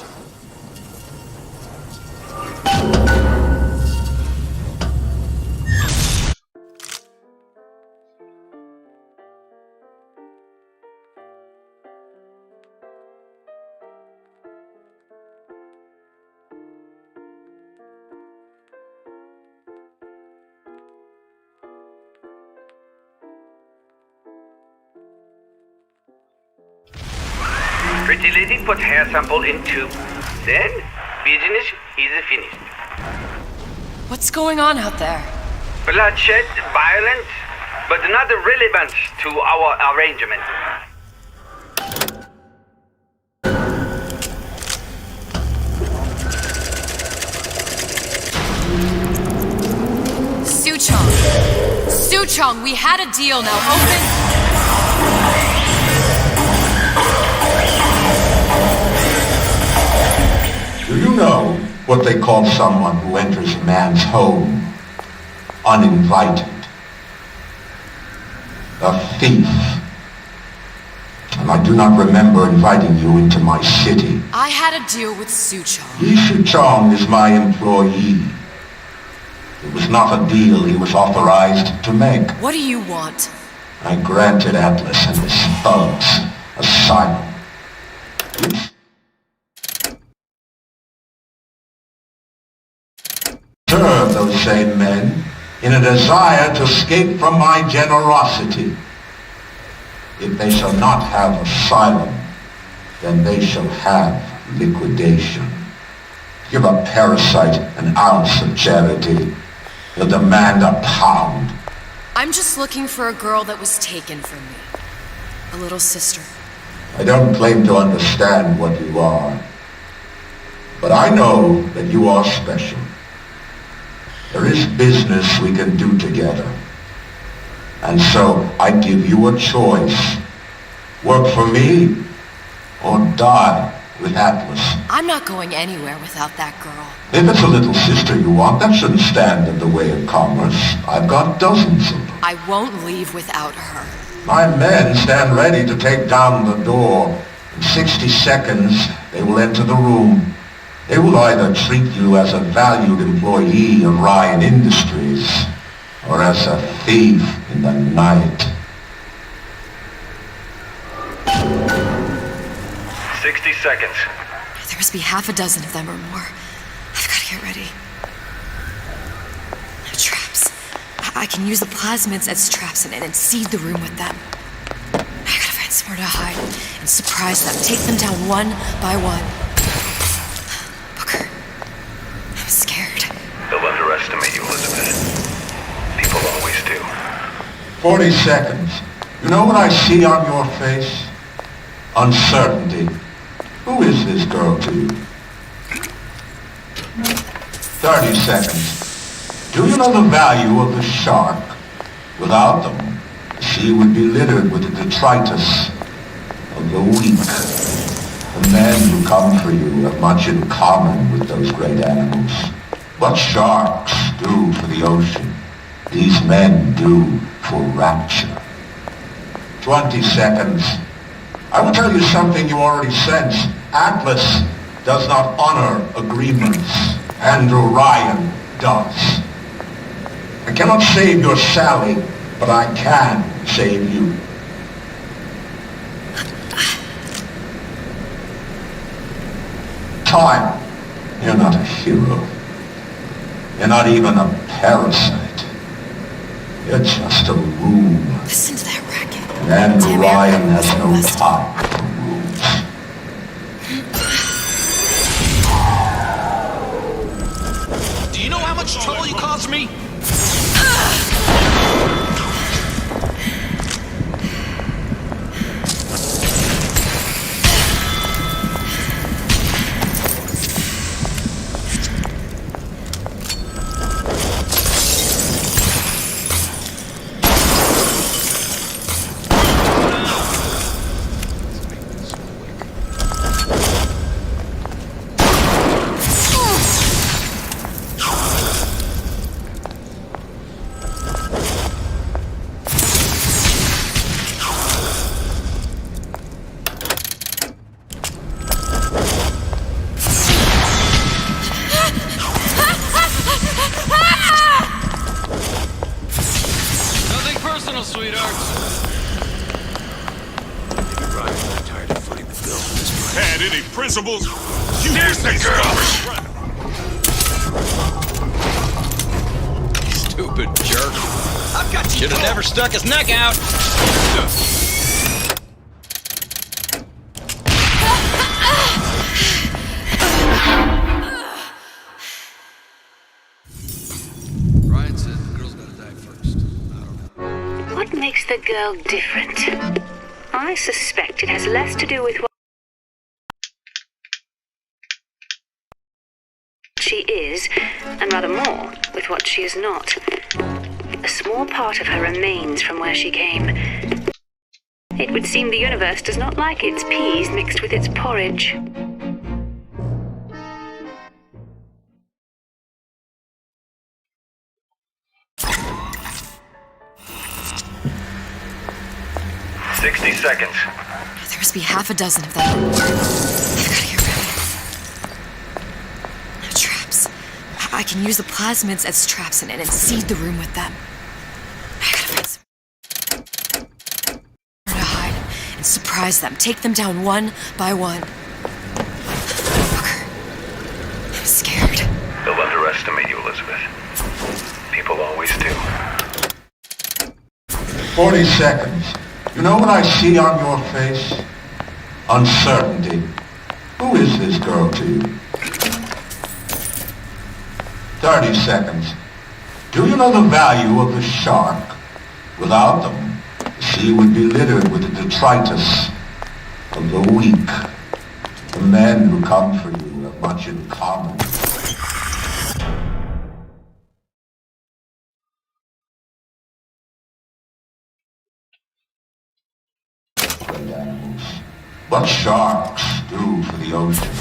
Pretty lady put hair sample in tube. Then, business is finished. What's going on out there? Bloodshed, violence, but not relevant to our arrangement. Suchong! Suchong, we had a deal, now open... Do you know what they call someone who enters a man's home uninvited? A thief. And I do not remember inviting you into my city. I had a deal with Suchong. Yi Suchong is my employee. It was not a deal he was authorized to make. What do you want? I granted Atlas and his thugs asylum. Serve those same men in a desire to escape from my generosity. If they shall not have asylum, then they shall have liquidation. Give a parasite an ounce of charity, he'll demand a pound. I'm just looking for a girl that was taken from me. A little sister. I don't claim to understand what you are, but I know that you are special. There is business we can do together. And so I give you a choice. Work for me or die with Atlas. I'm not going anywhere without that girl. If it's a little sister you want, that shouldn't stand in the way of commerce. I've got dozens of them. I won't leave without her. My men stand ready to take down the door. In 60 seconds, they will enter the room. They will either treat you as a valued employee of Ryan Industries or as a thief in the night. 60 seconds. There must be half a dozen of them or more. I've got to get ready. Traps. I can use the plasmids as traps and seed the room with them. I gotta find somewhere to hide and surprise them. Take them down one by one. I'm scared. They'll underestimate you, Elizabeth. People always do. 40 seconds. You know what I see on your face? Uncertainty. Who is this girl to you? 30 seconds. Do you know the value of the shark? Without them, the sea would be littered with the detritus of the weak. The men who come for you have much in common with those great animals. What sharks do for the ocean, these men do for rapture. 20 seconds. I will tell you something you already sense. Atlas does not honor agreements. Andrew Ryan does. I cannot save your Sally, but I can save you. Time. You're not a hero. You're not even a parasite. You're just a room. Listen to that racket. And Andrew Ryan has no time for rooms. Do you know how much trouble you caused me? principles, you There's the girl! Stupid jerk. I've got you. Should have never stuck his neck out. Ryan said the girl's gotta die first. I don't know. What makes the girl different? I suspect it has less to do with what she is, and rather more with what she is not. A small part of her remains from where she came. It would seem the universe does not like its peas mixed with its porridge. Seconds. There must be half a dozen of them. I've got to get ready. No traps. I can use the plasmids as traps and seed the room with them. I gotta find some to hide and surprise them. Take them down one by one. Fucker. I'm scared. They'll underestimate you, Elizabeth. People always do. 40 seconds. You know what I see on your face? Uncertainty. Who is this girl to you? 30 seconds. Do you know the value of a shark? Without them, the sea would be littered with the detritus of the weak. The men who come for you have much in common. What sharks do for the ocean,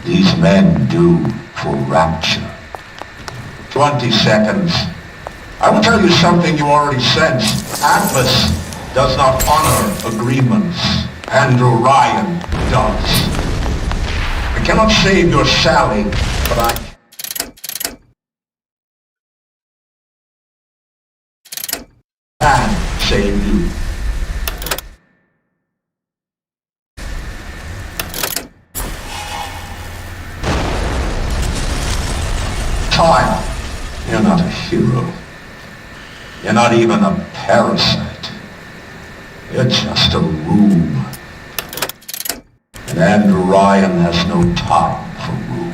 these men do for rapture. 20 seconds. I will tell you something you already sense. Atlas does not honor agreements. Andrew Ryan does. I cannot save your Sally, but I can save you. Time. You're not a hero. You're not even a parasite. You're just a room. And Andrew Ryan has no time for rooms.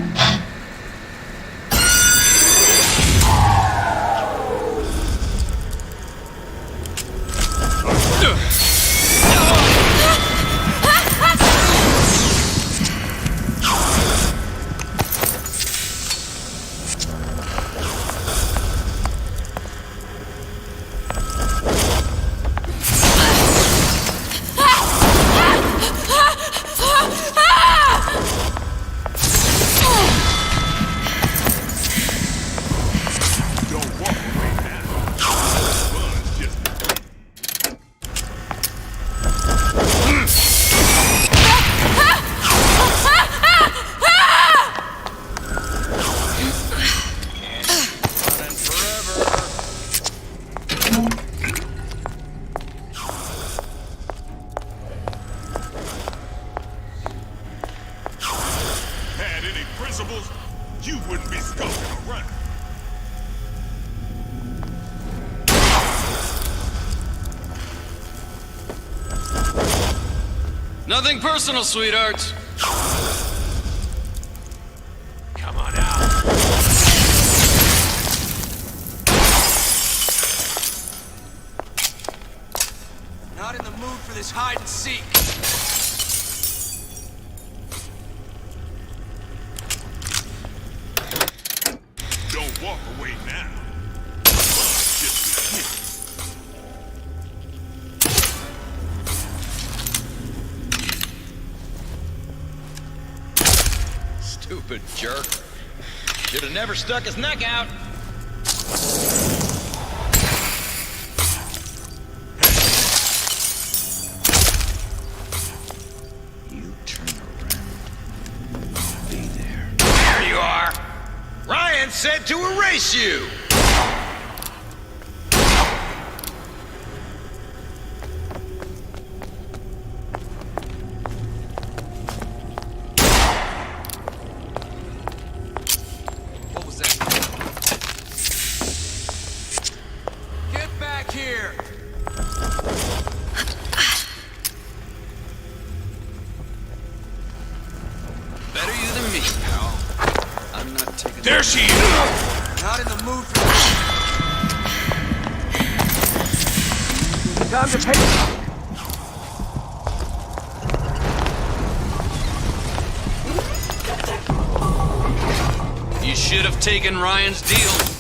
You wouldn't be skulking around. Nothing personal, sweethearts. Come on out. Not in the mood for this hide and seek. Don't walk away now. Stupid jerk. Should have never stuck his neck out. You turn around. I'll be there. There you are. Ryan said to erase you. here! Better you than me, pal. I'm not taking... There she is! Not in the mood for this. Time to pay. You should have taken Ryan's deal.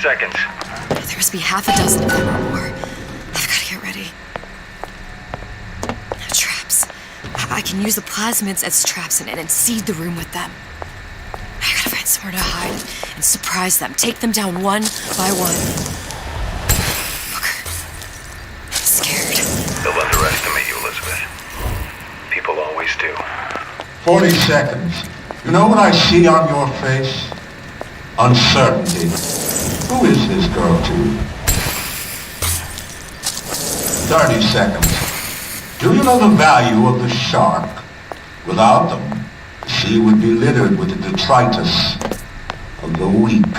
Seconds. There must be half a dozen of them or more. I've got to get ready. Traps. I can use the plasmids as traps and seed the room with them. I gotta find somewhere to hide and surprise them. Take them down one by one. Booker. I'm scared. They'll underestimate you, Elizabeth. People always do. 40 seconds. You know what I see on your face? Uncertainty. Who is this girl to you? 30 seconds. Do you know the value of the shark? Without them, the sea would be littered with the detritus of the weak.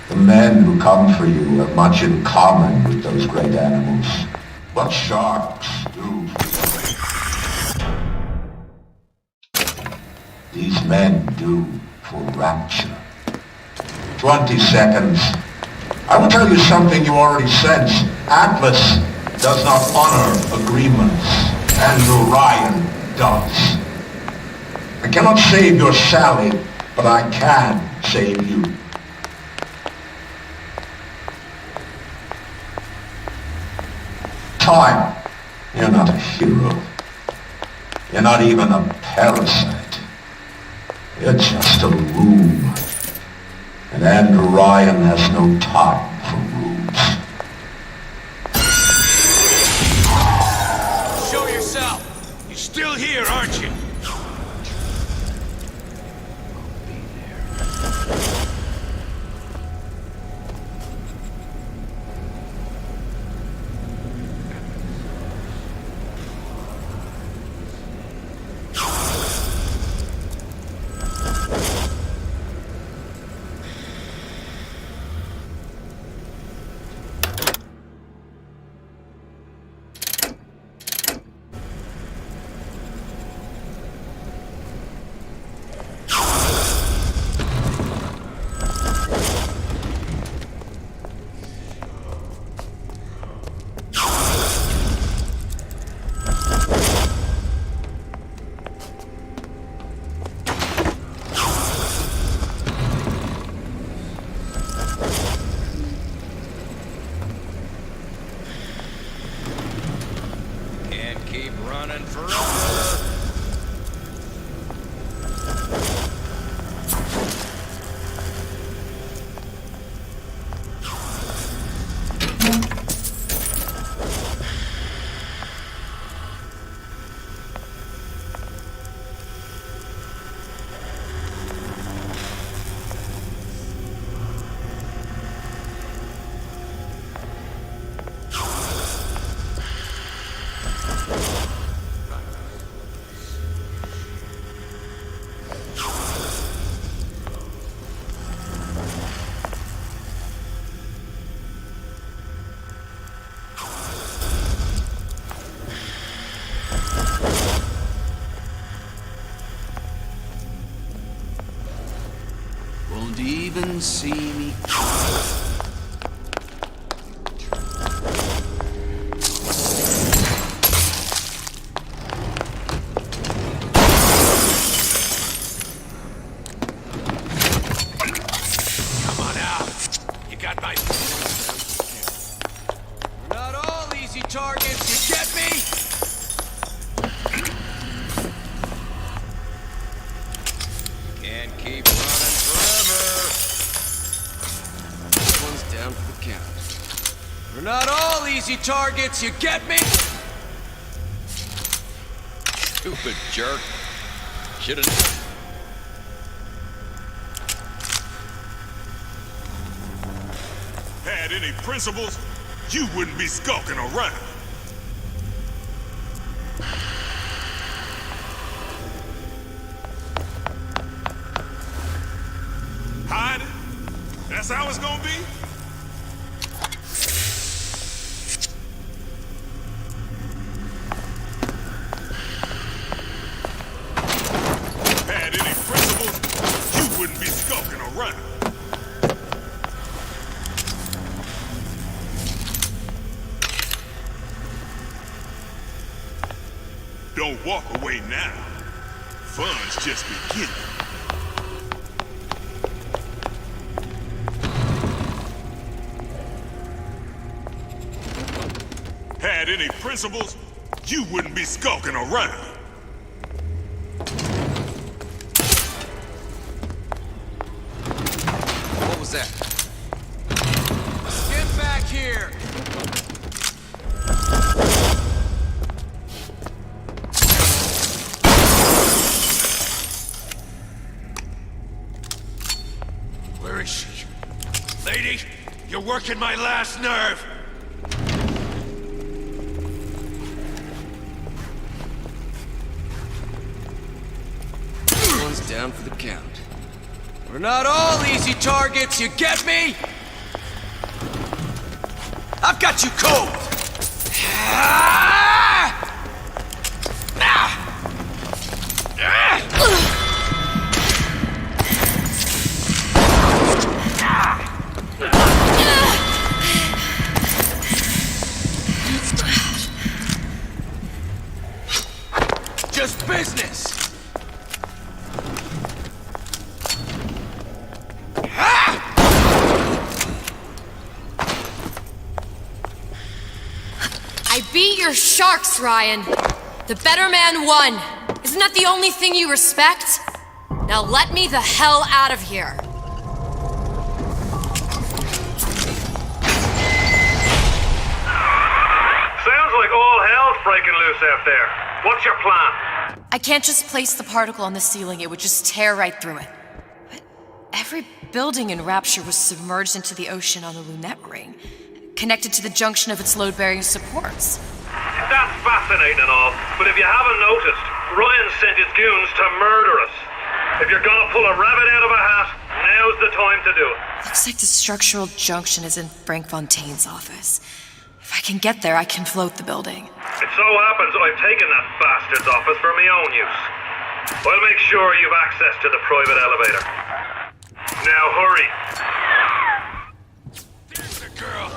The men who come for you have much in common with those great animals. What sharks do these men do for rapture. 20 seconds. I will tell you something you already sense. Atlas does not honor agreements, and Orion does. I cannot save your Sally, but I can save you. Time. You're not a hero. You're not even a parasite. You're just a room. And Andrew Ryan has no time for rules. Show yourself! You're still here, aren't you? Won't even see me. Not all easy targets, you get me? Can't keep running forever. This one's down for the count. We're not all easy targets, you get me? Stupid jerk. Should've... Had any principles, you wouldn't be skulking around. Hiding? That's how it's gonna be? Had any principles, you wouldn't be skulking around. Don't walk away now. Fun's just beginning. Had any principles, you wouldn't be skulking around. What was that? Get back here! Where is she? Lady, you're working my last nerve. One's down for the count. We're not all easy targets, you get me? I've got you cold! Just business! I beat your sharks, Ryan. The better man won. Isn't that the only thing you respect? Now let me the hell out of here. Sounds like all hell's breaking loose out there. What's your plan? I can't just place the particle on the ceiling. It would just tear right through it. But every building in Rapture was submerged into the ocean on the Lunette ring, connected to the junction of its load-bearing supports. That's fascinating and all, but if you haven't noticed, Ryan sent his goons to murder us. If you're gonna pull a rabbit out of a hat, now's the time to do it. Looks like the structural junction is in Frank Fontaine's office. If I can get there, I can float the building. It so happens I've taken that bastard's office for my own use. I'll make sure you've access to the private elevator. Now hurry. There's the girl.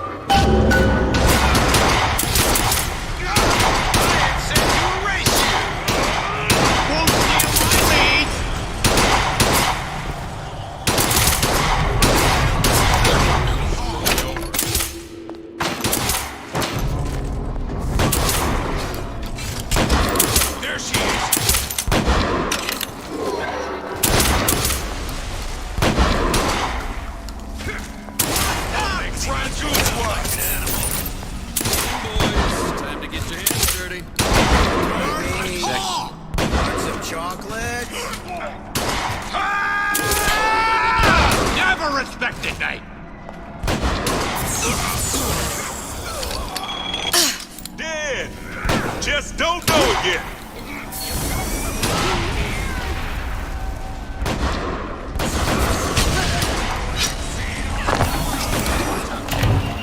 Dead. Just don't know it yet.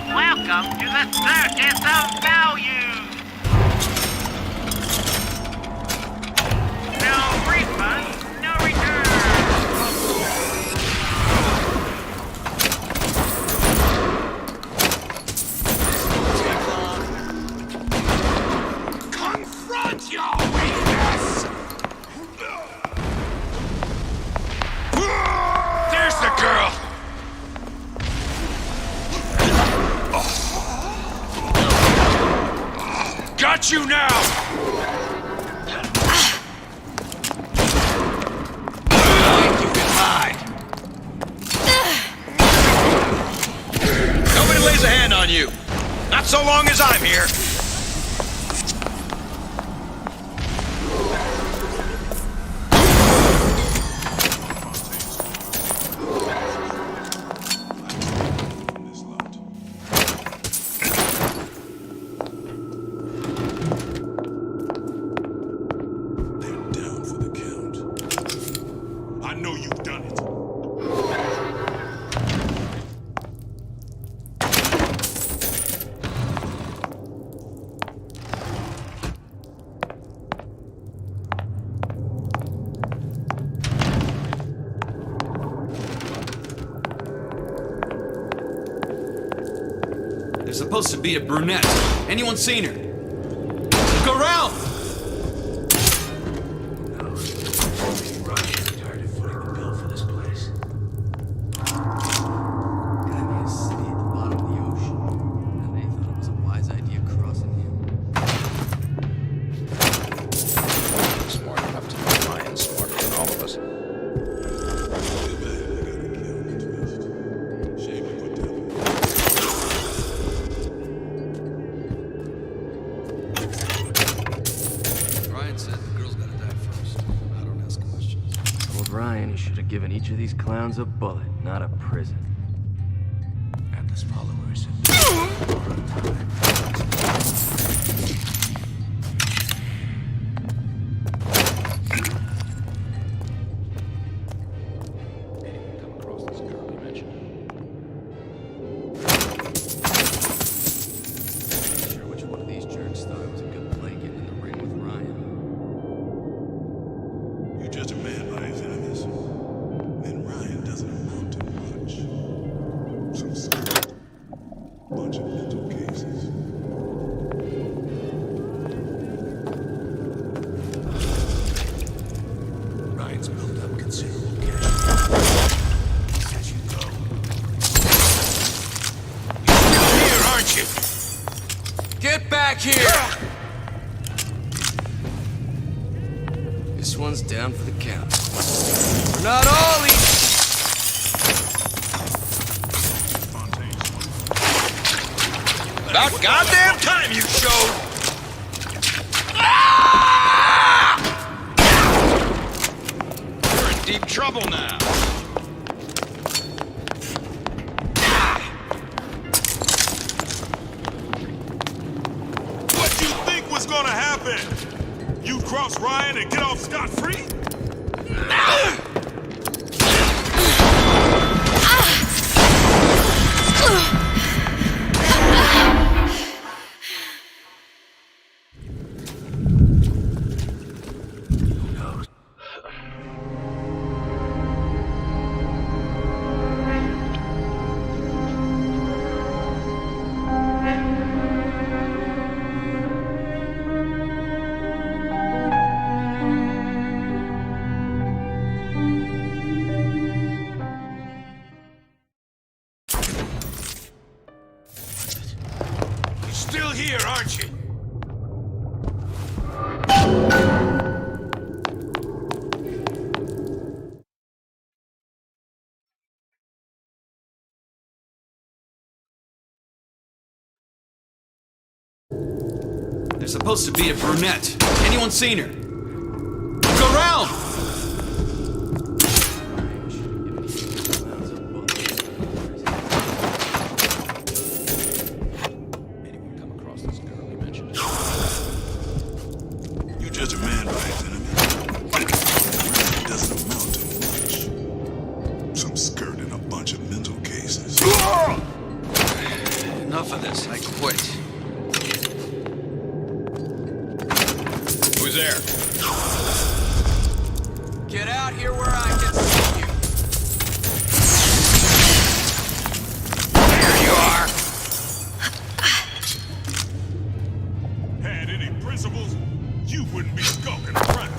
Welcome to the circus of value. No refund, no return. Confront your weakness! There's the girl! got you now! Think you can hide. Nobody lays a hand on you. Not so long as I'm here. There's supposed to be a brunette. Anyone seen her? Go around! Giving each of these clowns a bullet, not a prison. Atlas followers. Get back here! This one's down for the count. We're not all equal. About goddamn time you showed! You're in deep trouble now. What you think was gonna happen? You cross Ryan and get off scot-free? Still here, aren't you? There's supposed to be a brunette. Anyone seen her? Go around! You judge a man by his enemy. It doesn't amount to much. Some skirt and a bunch of mental cases. Enough of this. I quit. Who's there? Get out here where I can see you. There you are. Had any principles, you wouldn't be skulking around.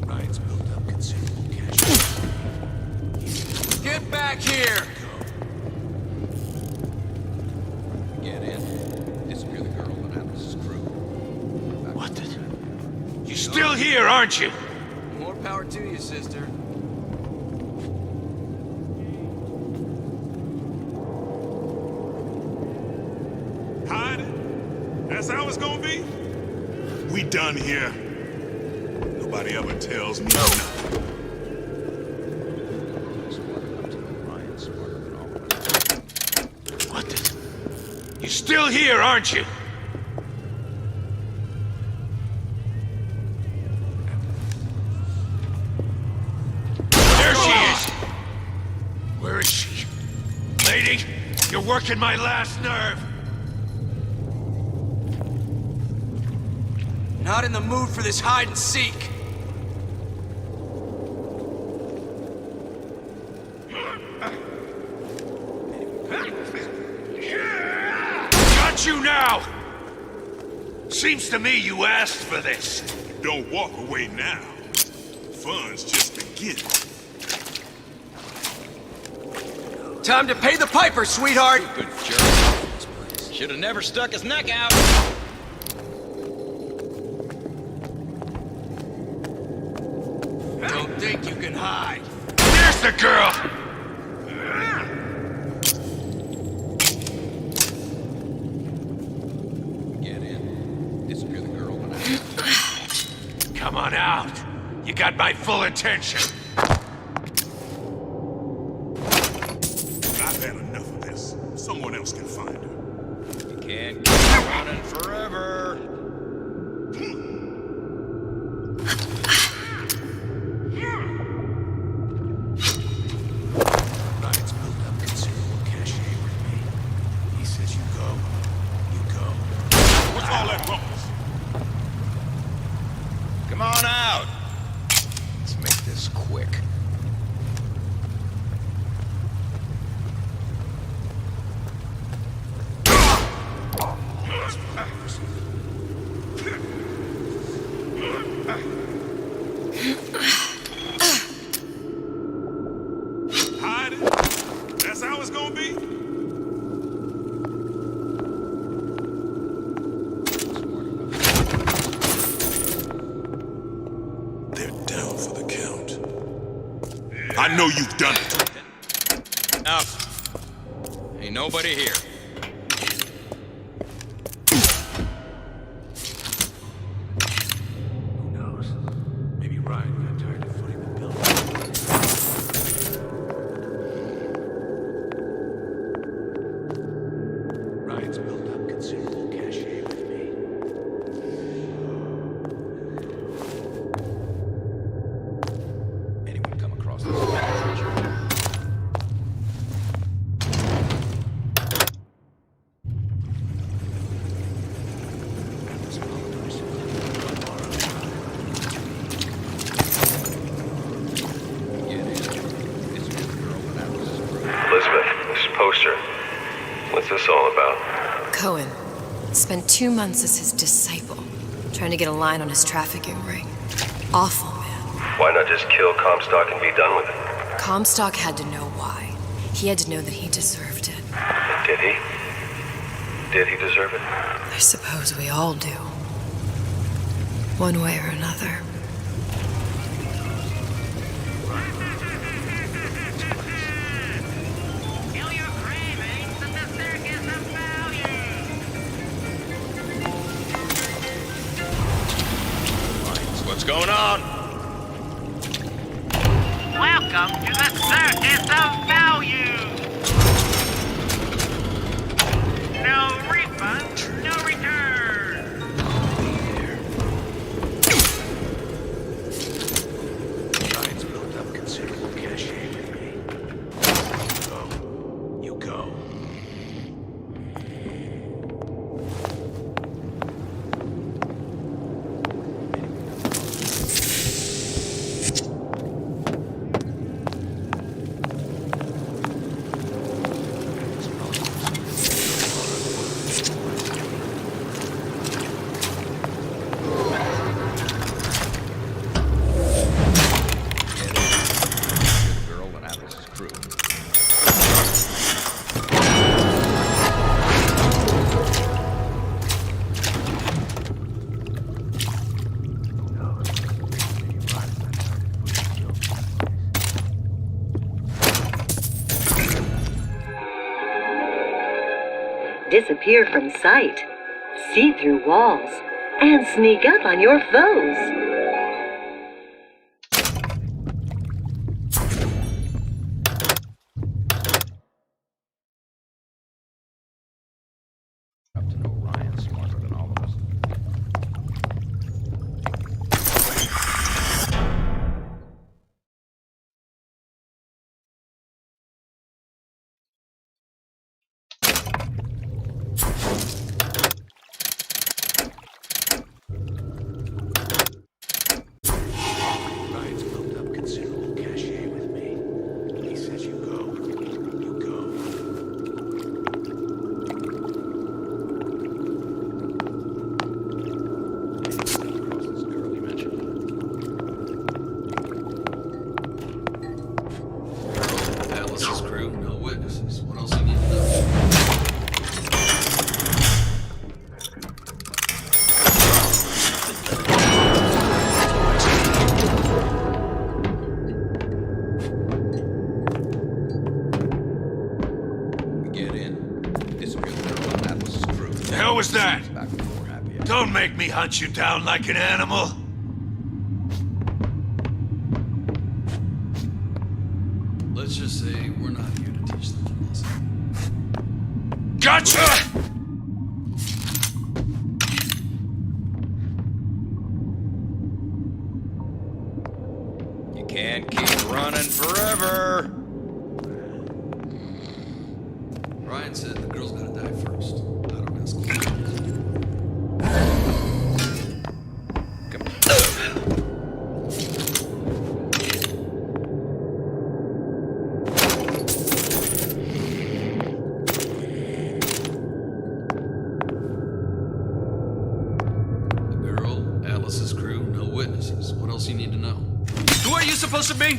Ryan's built up considerable cash. Get back here! here, aren't you? More power to you, sister. Hiding? That's how it's gonna be? We done here. Nobody ever tells me nothing. What the... You're still here, aren't you? There she is! Where is she? Lady, you're working my last nerve. Not in the mood for this hide and seek. Got you now! Seems to me you asked for this. Don't walk away now. Fun's just beginning. Time to pay the piper, sweetheart! Good jerk. Should have never stuck his neck out. Don't think you can hide. There's the girl! Get in. Disappear the girl when I... Come on out. You got my full attention. I've had enough of this. Someone else can find her. You can't keep running forever. Ryan's built up considerable cachet with me. He says you go. You go. What's all that rumpus? Come on out. Let's make this quick. Hiding? That's how it's gonna be? They're down for the count. I know you've done it. Enough. Ain't nobody here. Who knows? Maybe Ryan got tired of footing the bill. Ryan's built up considerable cachet with me. Anyone come across this passage? Elizabeth, this poster. What's this all about? Cohen spent 2 months as his disciple, trying to get a line on his trafficking ring. Awful, man. Why not just kill Comstock and be done with it? Comstock had to know why. He had to know that he deserved it. And did he? Did he deserve it? I suppose we all do. One way or another. What's going on? Welcome to the circus of value. No refund, no return. Ryan's built up considerable cachet with me. You go. disappear from sight, see through walls, and sneak up on your foes. That? Don't make me hunt you down like an animal. Let's just say we're not here to teach them philosophy. Gotcha! You can't keep running forever. Ryan said the girl's gotta die first. I don't ask questions. Who are you supposed to be?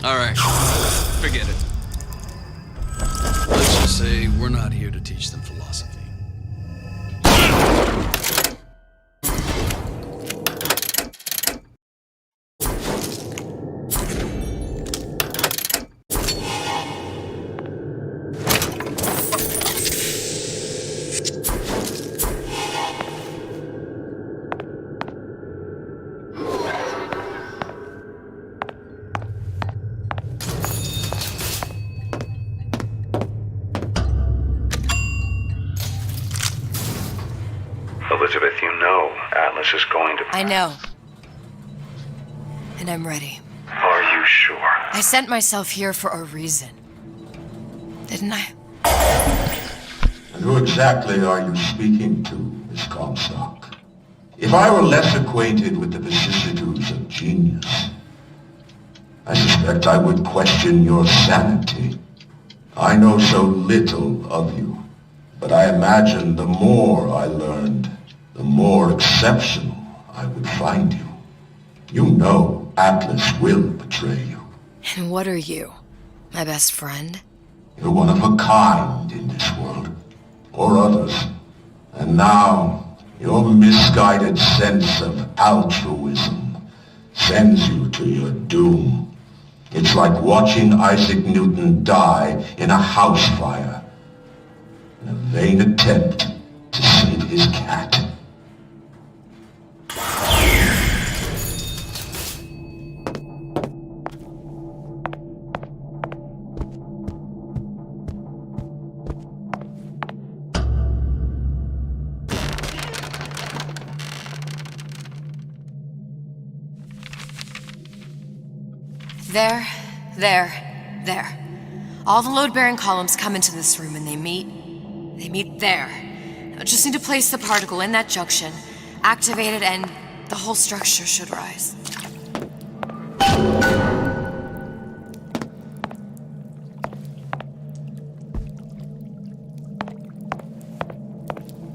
All right, forget it. Let's just say we're not here to teach them philosophy. Elizabeth, you know Atlas is going to... I know. And I'm ready. Are you sure? I sent myself here for a reason. Didn't I? And who exactly are you speaking to, Miss Comstock? If I were less acquainted with the vicissitudes of genius, I suspect I would question your sanity. I know so little of you, but I imagine the more I learned, the more exceptional I would find you. You know Atlas will betray you. And what are you? My best friend? You're one of a kind in this world, or others. And now, your misguided sense of altruism sends you to your doom. It's like watching Isaac Newton die in a house fire, in a vain attempt to save his cat. There. All the load-bearing columns come into this room and they meet there. I just need to place the particle in that junction, activate it, and the whole structure should rise.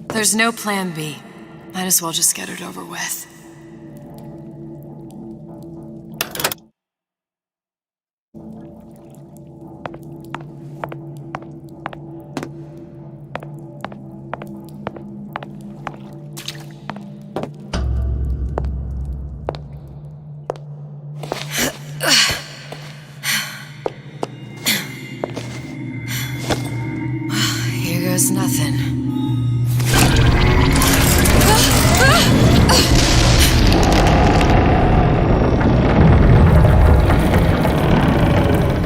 There's no plan B. Might as well just get it over with. Nothing.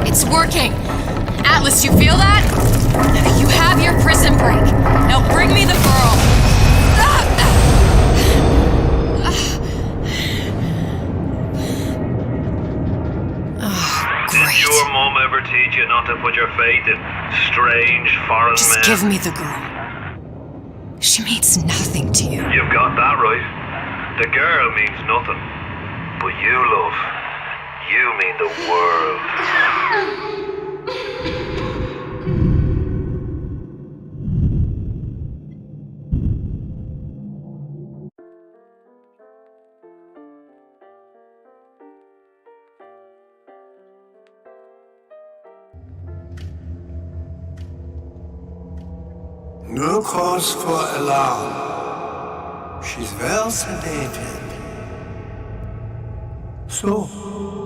It's working! Atlas, you feel that? You have your prison break. Now bring me the girl. Did your mom ever teach you not to put your faith in strange foreign men? Just give me the girl. She means nothing to you. You've got that right. The girl means nothing. But you, love, you mean the world. No cause for alarm. She's well sedated. So,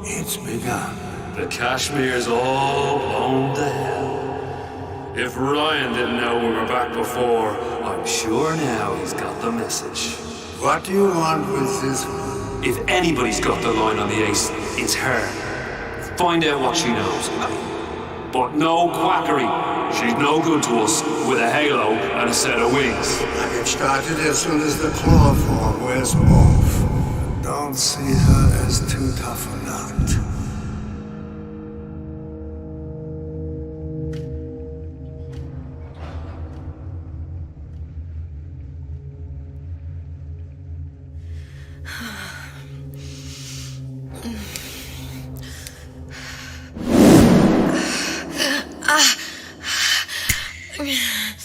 it's begun. The Kashmir's all blown to hell. If Ryan didn't know we were back before, I'm sure now he's got the message. What do you want with this one? If anybody's got the line on the ace, it's her. Find out what she knows. But no quackery. She's no good to us with a halo and a set of wings. I get started as soon as the chloroform wears off. Don't see her as too tough a nut.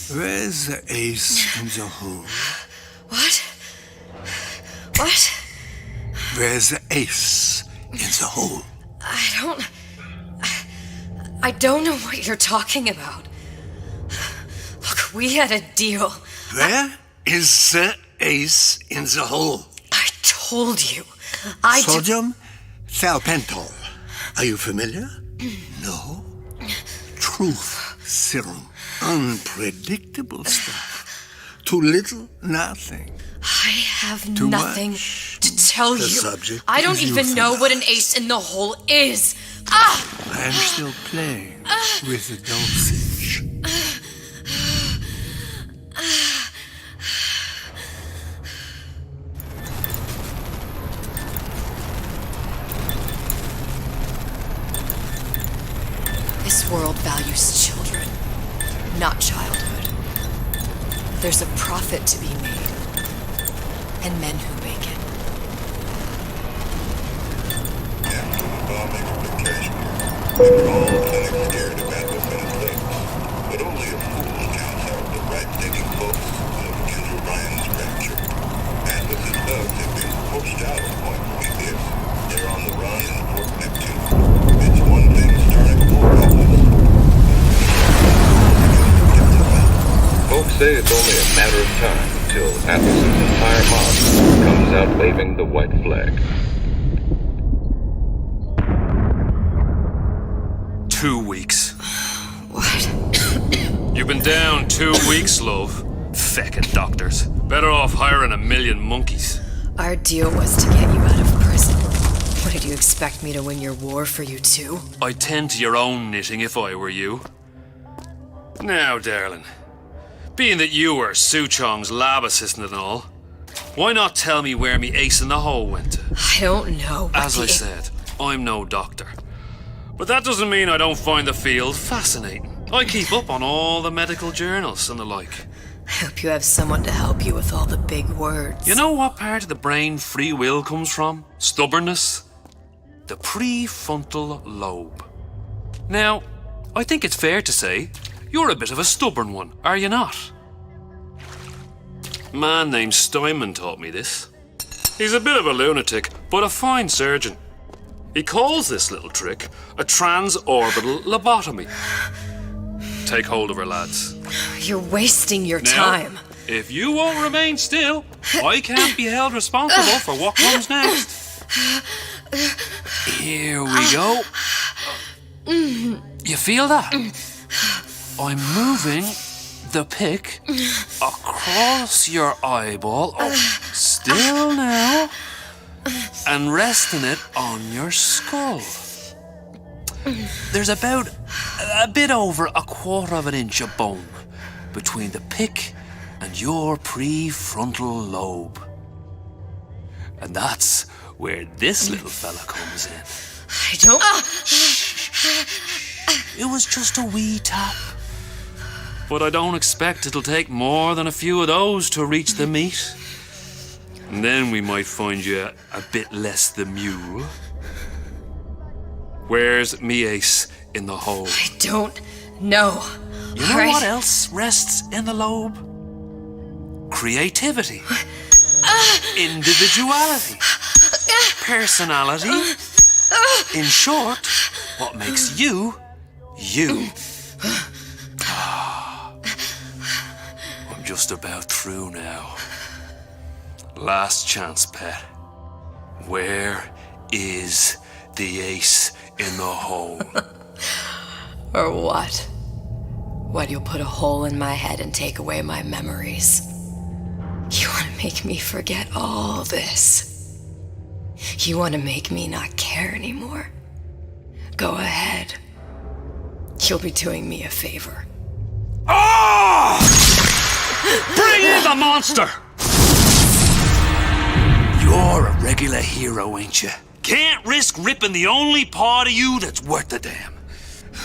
Where's the ace in the hole? What? What? Where's the ace in the hole? I don't know what you're talking about. Look, we had a deal. Where is the ace in the hole? I told you. Sodium thiopental. Are you familiar? No. Truth serum. Unpredictable stuff. Too little, nothing. I have Too nothing much. to tell The you. subject I don't is even know what an ace in the hole is. Ah! I'm still playing with the dosage. This world values children, not childhood. There's a profit to be made, and men who make it. After the bomb exploitation, we were all kind of scared about the things. But only a fool counts out the right-thinking folks of Killer Ryan's rapture. And with his thugs have been pushed out of Point Prometheus, they're on the run in Fort Neptune. It's one thing starting a war like this. Folks say it's only a matter of time until Atlas's entire mob comes out waving the white flag. 2 weeks. What? You've been down 2 weeks, love. Feckin' doctors. Better off hiring 1,000,000 monkeys. Our deal was to get you out of prison. What, did you expect me to win your war for you too? I'd tend to your own knitting if I were you. Now, darling, being that you were Su Chong's lab assistant and all, why not tell me where me ace in the hole went to? I don't know. As I said, I'm no doctor. But that doesn't mean I don't find the field fascinating. I keep up on all the medical journals and the like. I hope you have someone to help you with all the big words. You know what part of the brain free will comes from? Stubbornness? The prefrontal lobe. Now, I think it's fair to say you're a bit of a stubborn one, are you not? A man named Steinman taught me this. He's a bit of a lunatic, but a fine surgeon. He calls this little trick a transorbital lobotomy. Take hold of her, lads. You're wasting your Now, time. If you won't remain still, I can't be held responsible for what comes next. Here we go. You feel that? I'm moving the pick across your eyeball. Oh, still now. And resting it on your skull. There's about a bit over 1/4 inch of bone between the pick and your prefrontal lobe. And that's where this little fella comes in. I don't... It was just a wee tap. But I don't expect it'll take more than a few of those to reach the meat. And then we might find you a bit less the mule. Where's me ace in the hole? I don't know. You know what else rests in the lobe? Creativity. Individuality. Personality. In short, what makes you, you. I'm just about through now. Last chance, pet. Where is the ace in the hole? Or what? What, you'll put a hole in my head and take away my memories? You want to make me forget all this? You want to make me not care anymore? Go ahead. You'll be doing me a favor. Ah! Bring in the monster! You're a regular hero, ain't you? Can't risk ripping the only part of you that's worth a damn.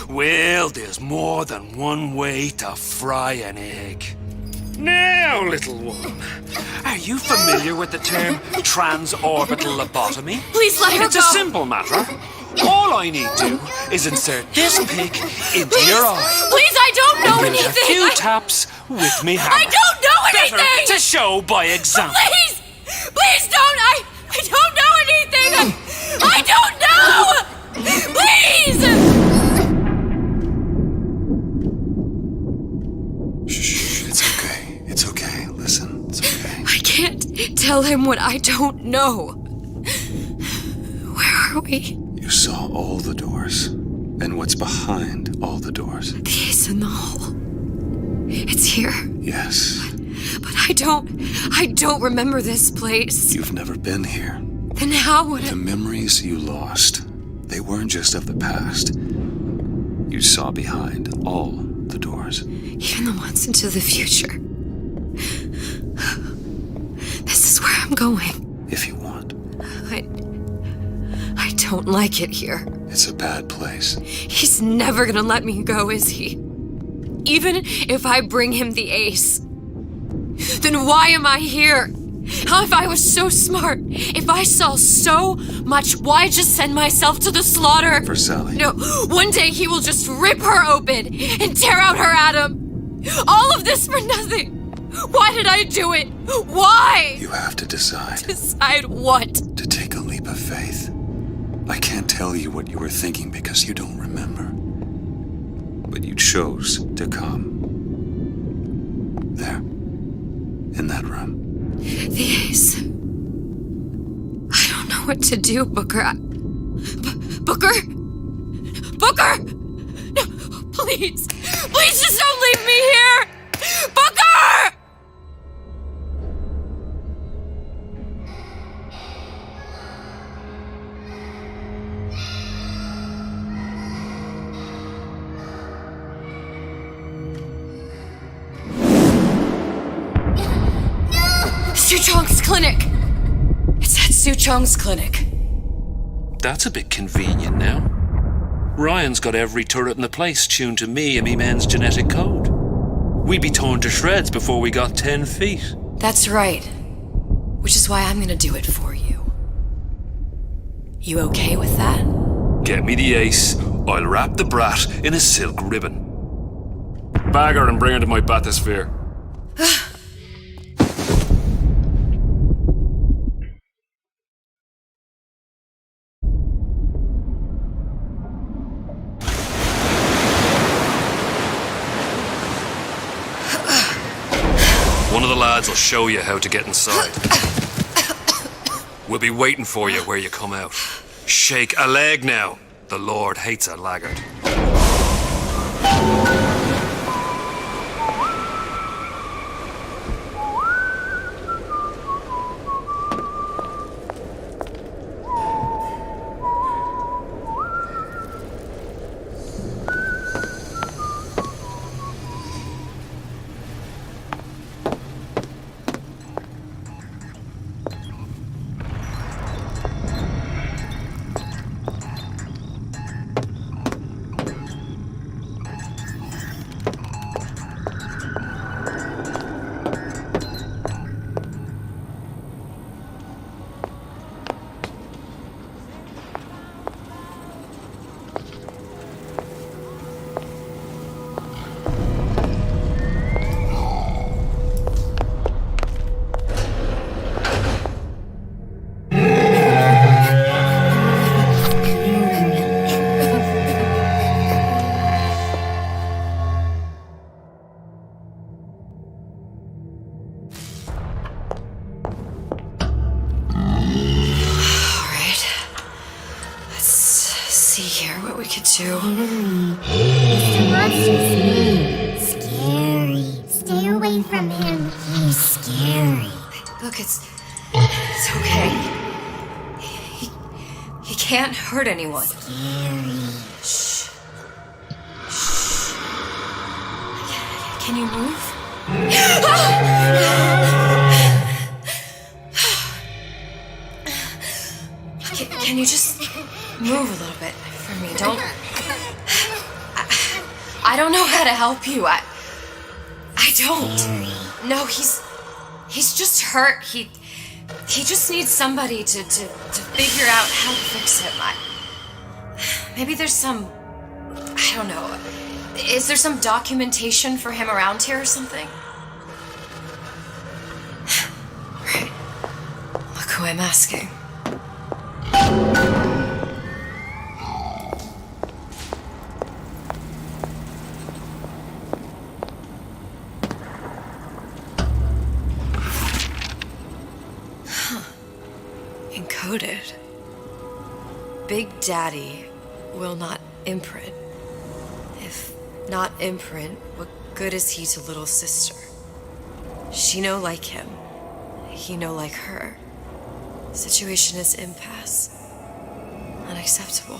Well, there's more than one way to fry an egg. Now, little one, are you familiar with the term transorbital lobotomy? Please let her It's go. a simple matter. All I need to is insert this pick into your eye. Please, I don't know and give anything. a few taps with me hammer. I don't know anything. Better to show by example. Please, please don't. I don't know anything. I don't know. Please. Shh, it's okay. It's okay. Listen, it's okay. I can't tell him what I don't know. Where are we? You saw all the doors. And what's behind all the doors? The ace in the hole. It's here. Yes. But I don't remember this place. You've never been here. Then how would The memories you lost, they weren't just of the past. You saw behind all the doors. Even the ones into the future. This is where I'm going. If you want. I don't like it here. It's a bad place. He's never gonna let me go, is he? Even if I bring him the ace. Then why am I here? How if I was so smart? If I saw so much, why just send myself to the slaughter? For Sally. No, one day he will just rip her open and tear out her atom. All of this for nothing. Why did I do it? Why? You have to decide. Decide what? To take a leap of faith. I can't tell you what you were thinking because you don't remember. But you chose to come. There. In that room. The ace. I don't know what to do, Booker. Booker? Booker! No, please. Please just don't leave me here! Booker! Suchong's clinic! It's at Suchong's clinic. That's a bit convenient now. Ryan's got every turret in the place tuned to me and me men's genetic code. We'd be torn to shreds before we got 10 feet. That's right. Which is why I'm gonna do it for you. You okay with that? Get me the ace, I'll wrap the brat in a silk ribbon. Bag her and bring her to my bathysphere. One of the lads will show you how to get inside. We'll be waiting for you where you come out. Shake a leg now. The Lord hates a laggard. care what we could do. Mr. Monster's scary. Stay away from him. He's scary. Look, it's okay. He can't hurt anyone. Scary. Shh. Shh. Can you move? Can you just move a little bit for me? Don't. I don't know how to help you. I don't. No, he's just hurt. He just needs somebody to figure out how to fix him. Maybe there's some. I don't know. Is there some documentation for him around here or something? Right. Look who I'm asking. Encoded. Big Daddy will not imprint. If not imprint, what good is he to little sister? She no like him. He no like her. Situation is impasse. Unacceptable.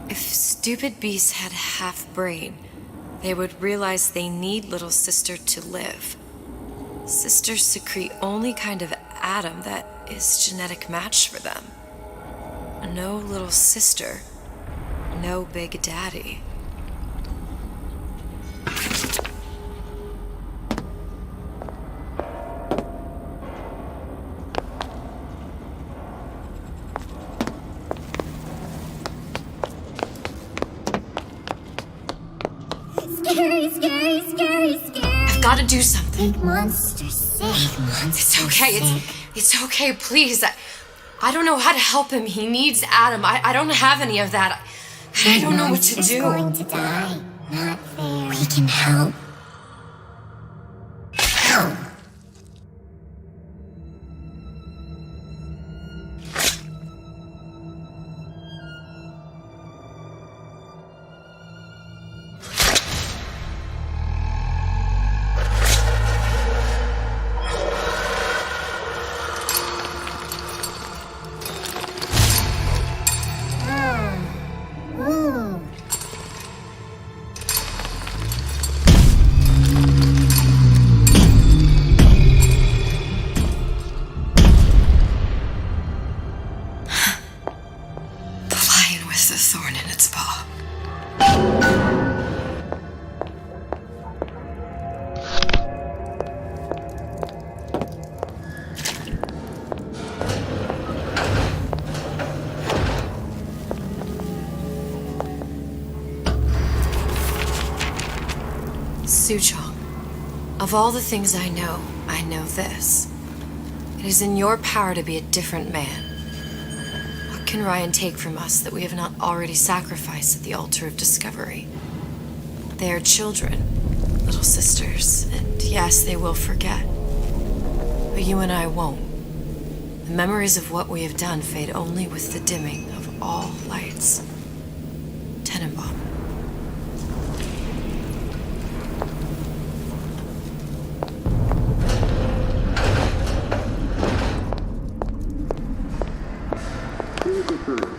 If stupid beasts had half brain, they would realize they need little sister to live. Sisters secrete only kind of atom that is genetic match for them. No little sister, no Big Daddy. Scary, scary, scary, scary. I've got to do something. Big monster sick. It's okay. It's okay, please. I don't know how to help him. He needs Adam. I don't have any of that. I don't know what to do. Going to die. Not fair. We can help. Help. Suchong, of all the things I know this. It is in your power to be a different man. What can Ryan take from us that we have not already sacrificed at the altar of discovery? They are children, little sisters, and yes, they will forget. But you and I won't. The memories of what we have done fade only with the dimming of all lights. Tenenbaum.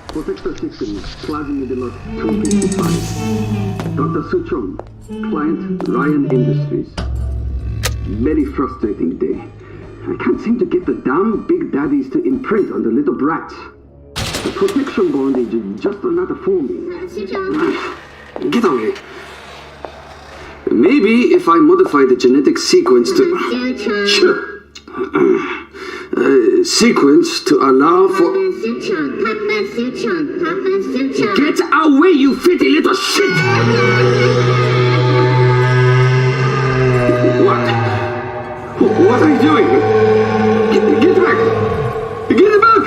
Protector systems, Plasmidilus 255. Dr. Suchong, client Ryan Industries. Very frustrating day. I can't seem to get the damn Big Daddies to imprint on the little brats. The protection bondage is just another forming. Get away. Maybe if I modify the genetic sequence to... sequence to allow for... Get away, you filthy little shit! What are you doing? Get back! Get back!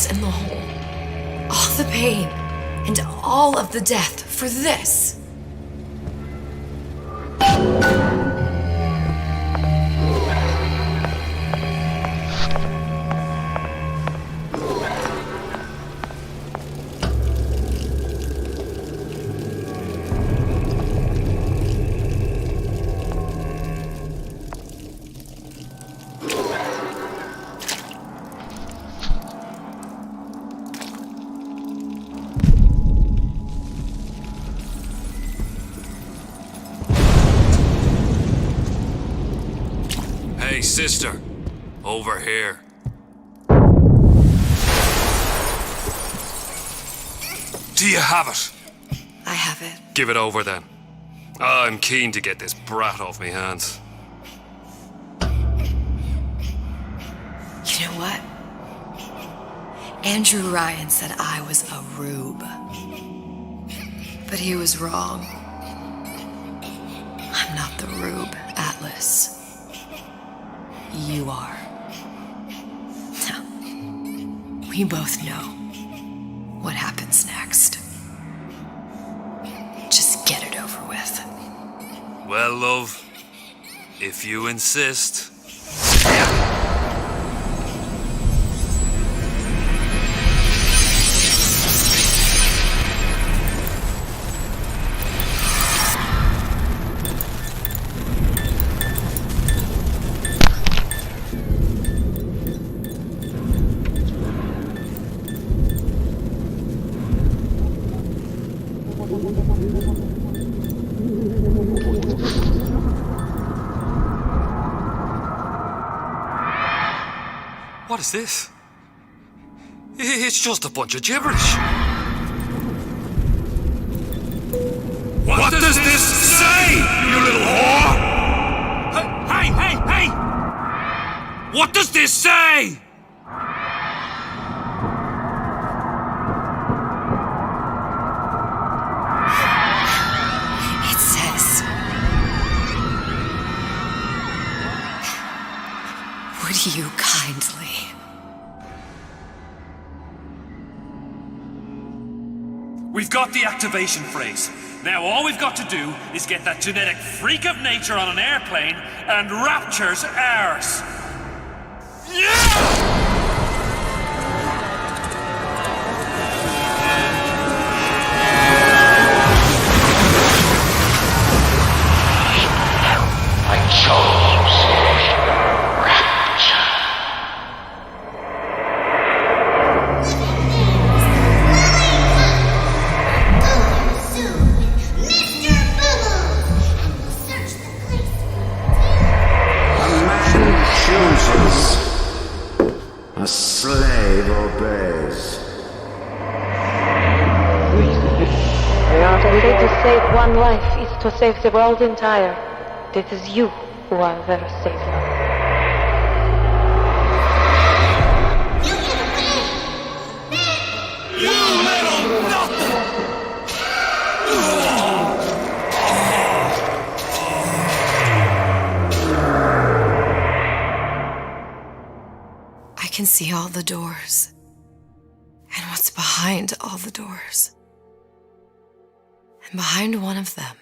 holes in the hole, all the pain, and all of the death for this. Hey, sister. Over here. Do you have it? I have it. Give it over then. I'm keen to get this brat off me hands. You know what? Andrew Ryan said I was a rube. But he was wrong. I'm not the rube, Atlas. You are. Now, we both know what happens next. Just get it over with. Well, love, if you insist. What is this? It's just a bunch of gibberish. What does this say, you little whore? Hey! What does this say? It says, would you kindly? We've got the activation phrase. Now all we've got to do is get that genetic freak of nature on an airplane and rapture's ours. Yeah! I chose rapture. A slave obeys. We are only to save one life is to save the world entire. It is you who are their savior. You little nothing! I can see all the doors. And what's behind all the doors. And behind one of them,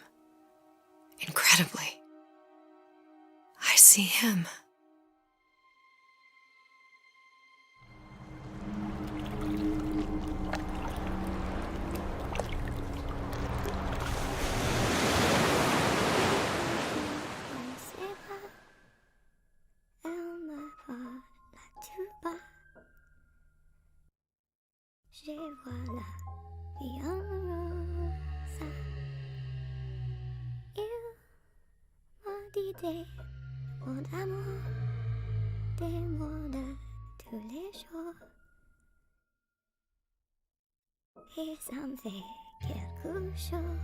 incredibly, I see him. Je vois la vie en rose. Il m'a dit des mots d'amour, des mots de tous les jours. Et ça me fait quelque chose.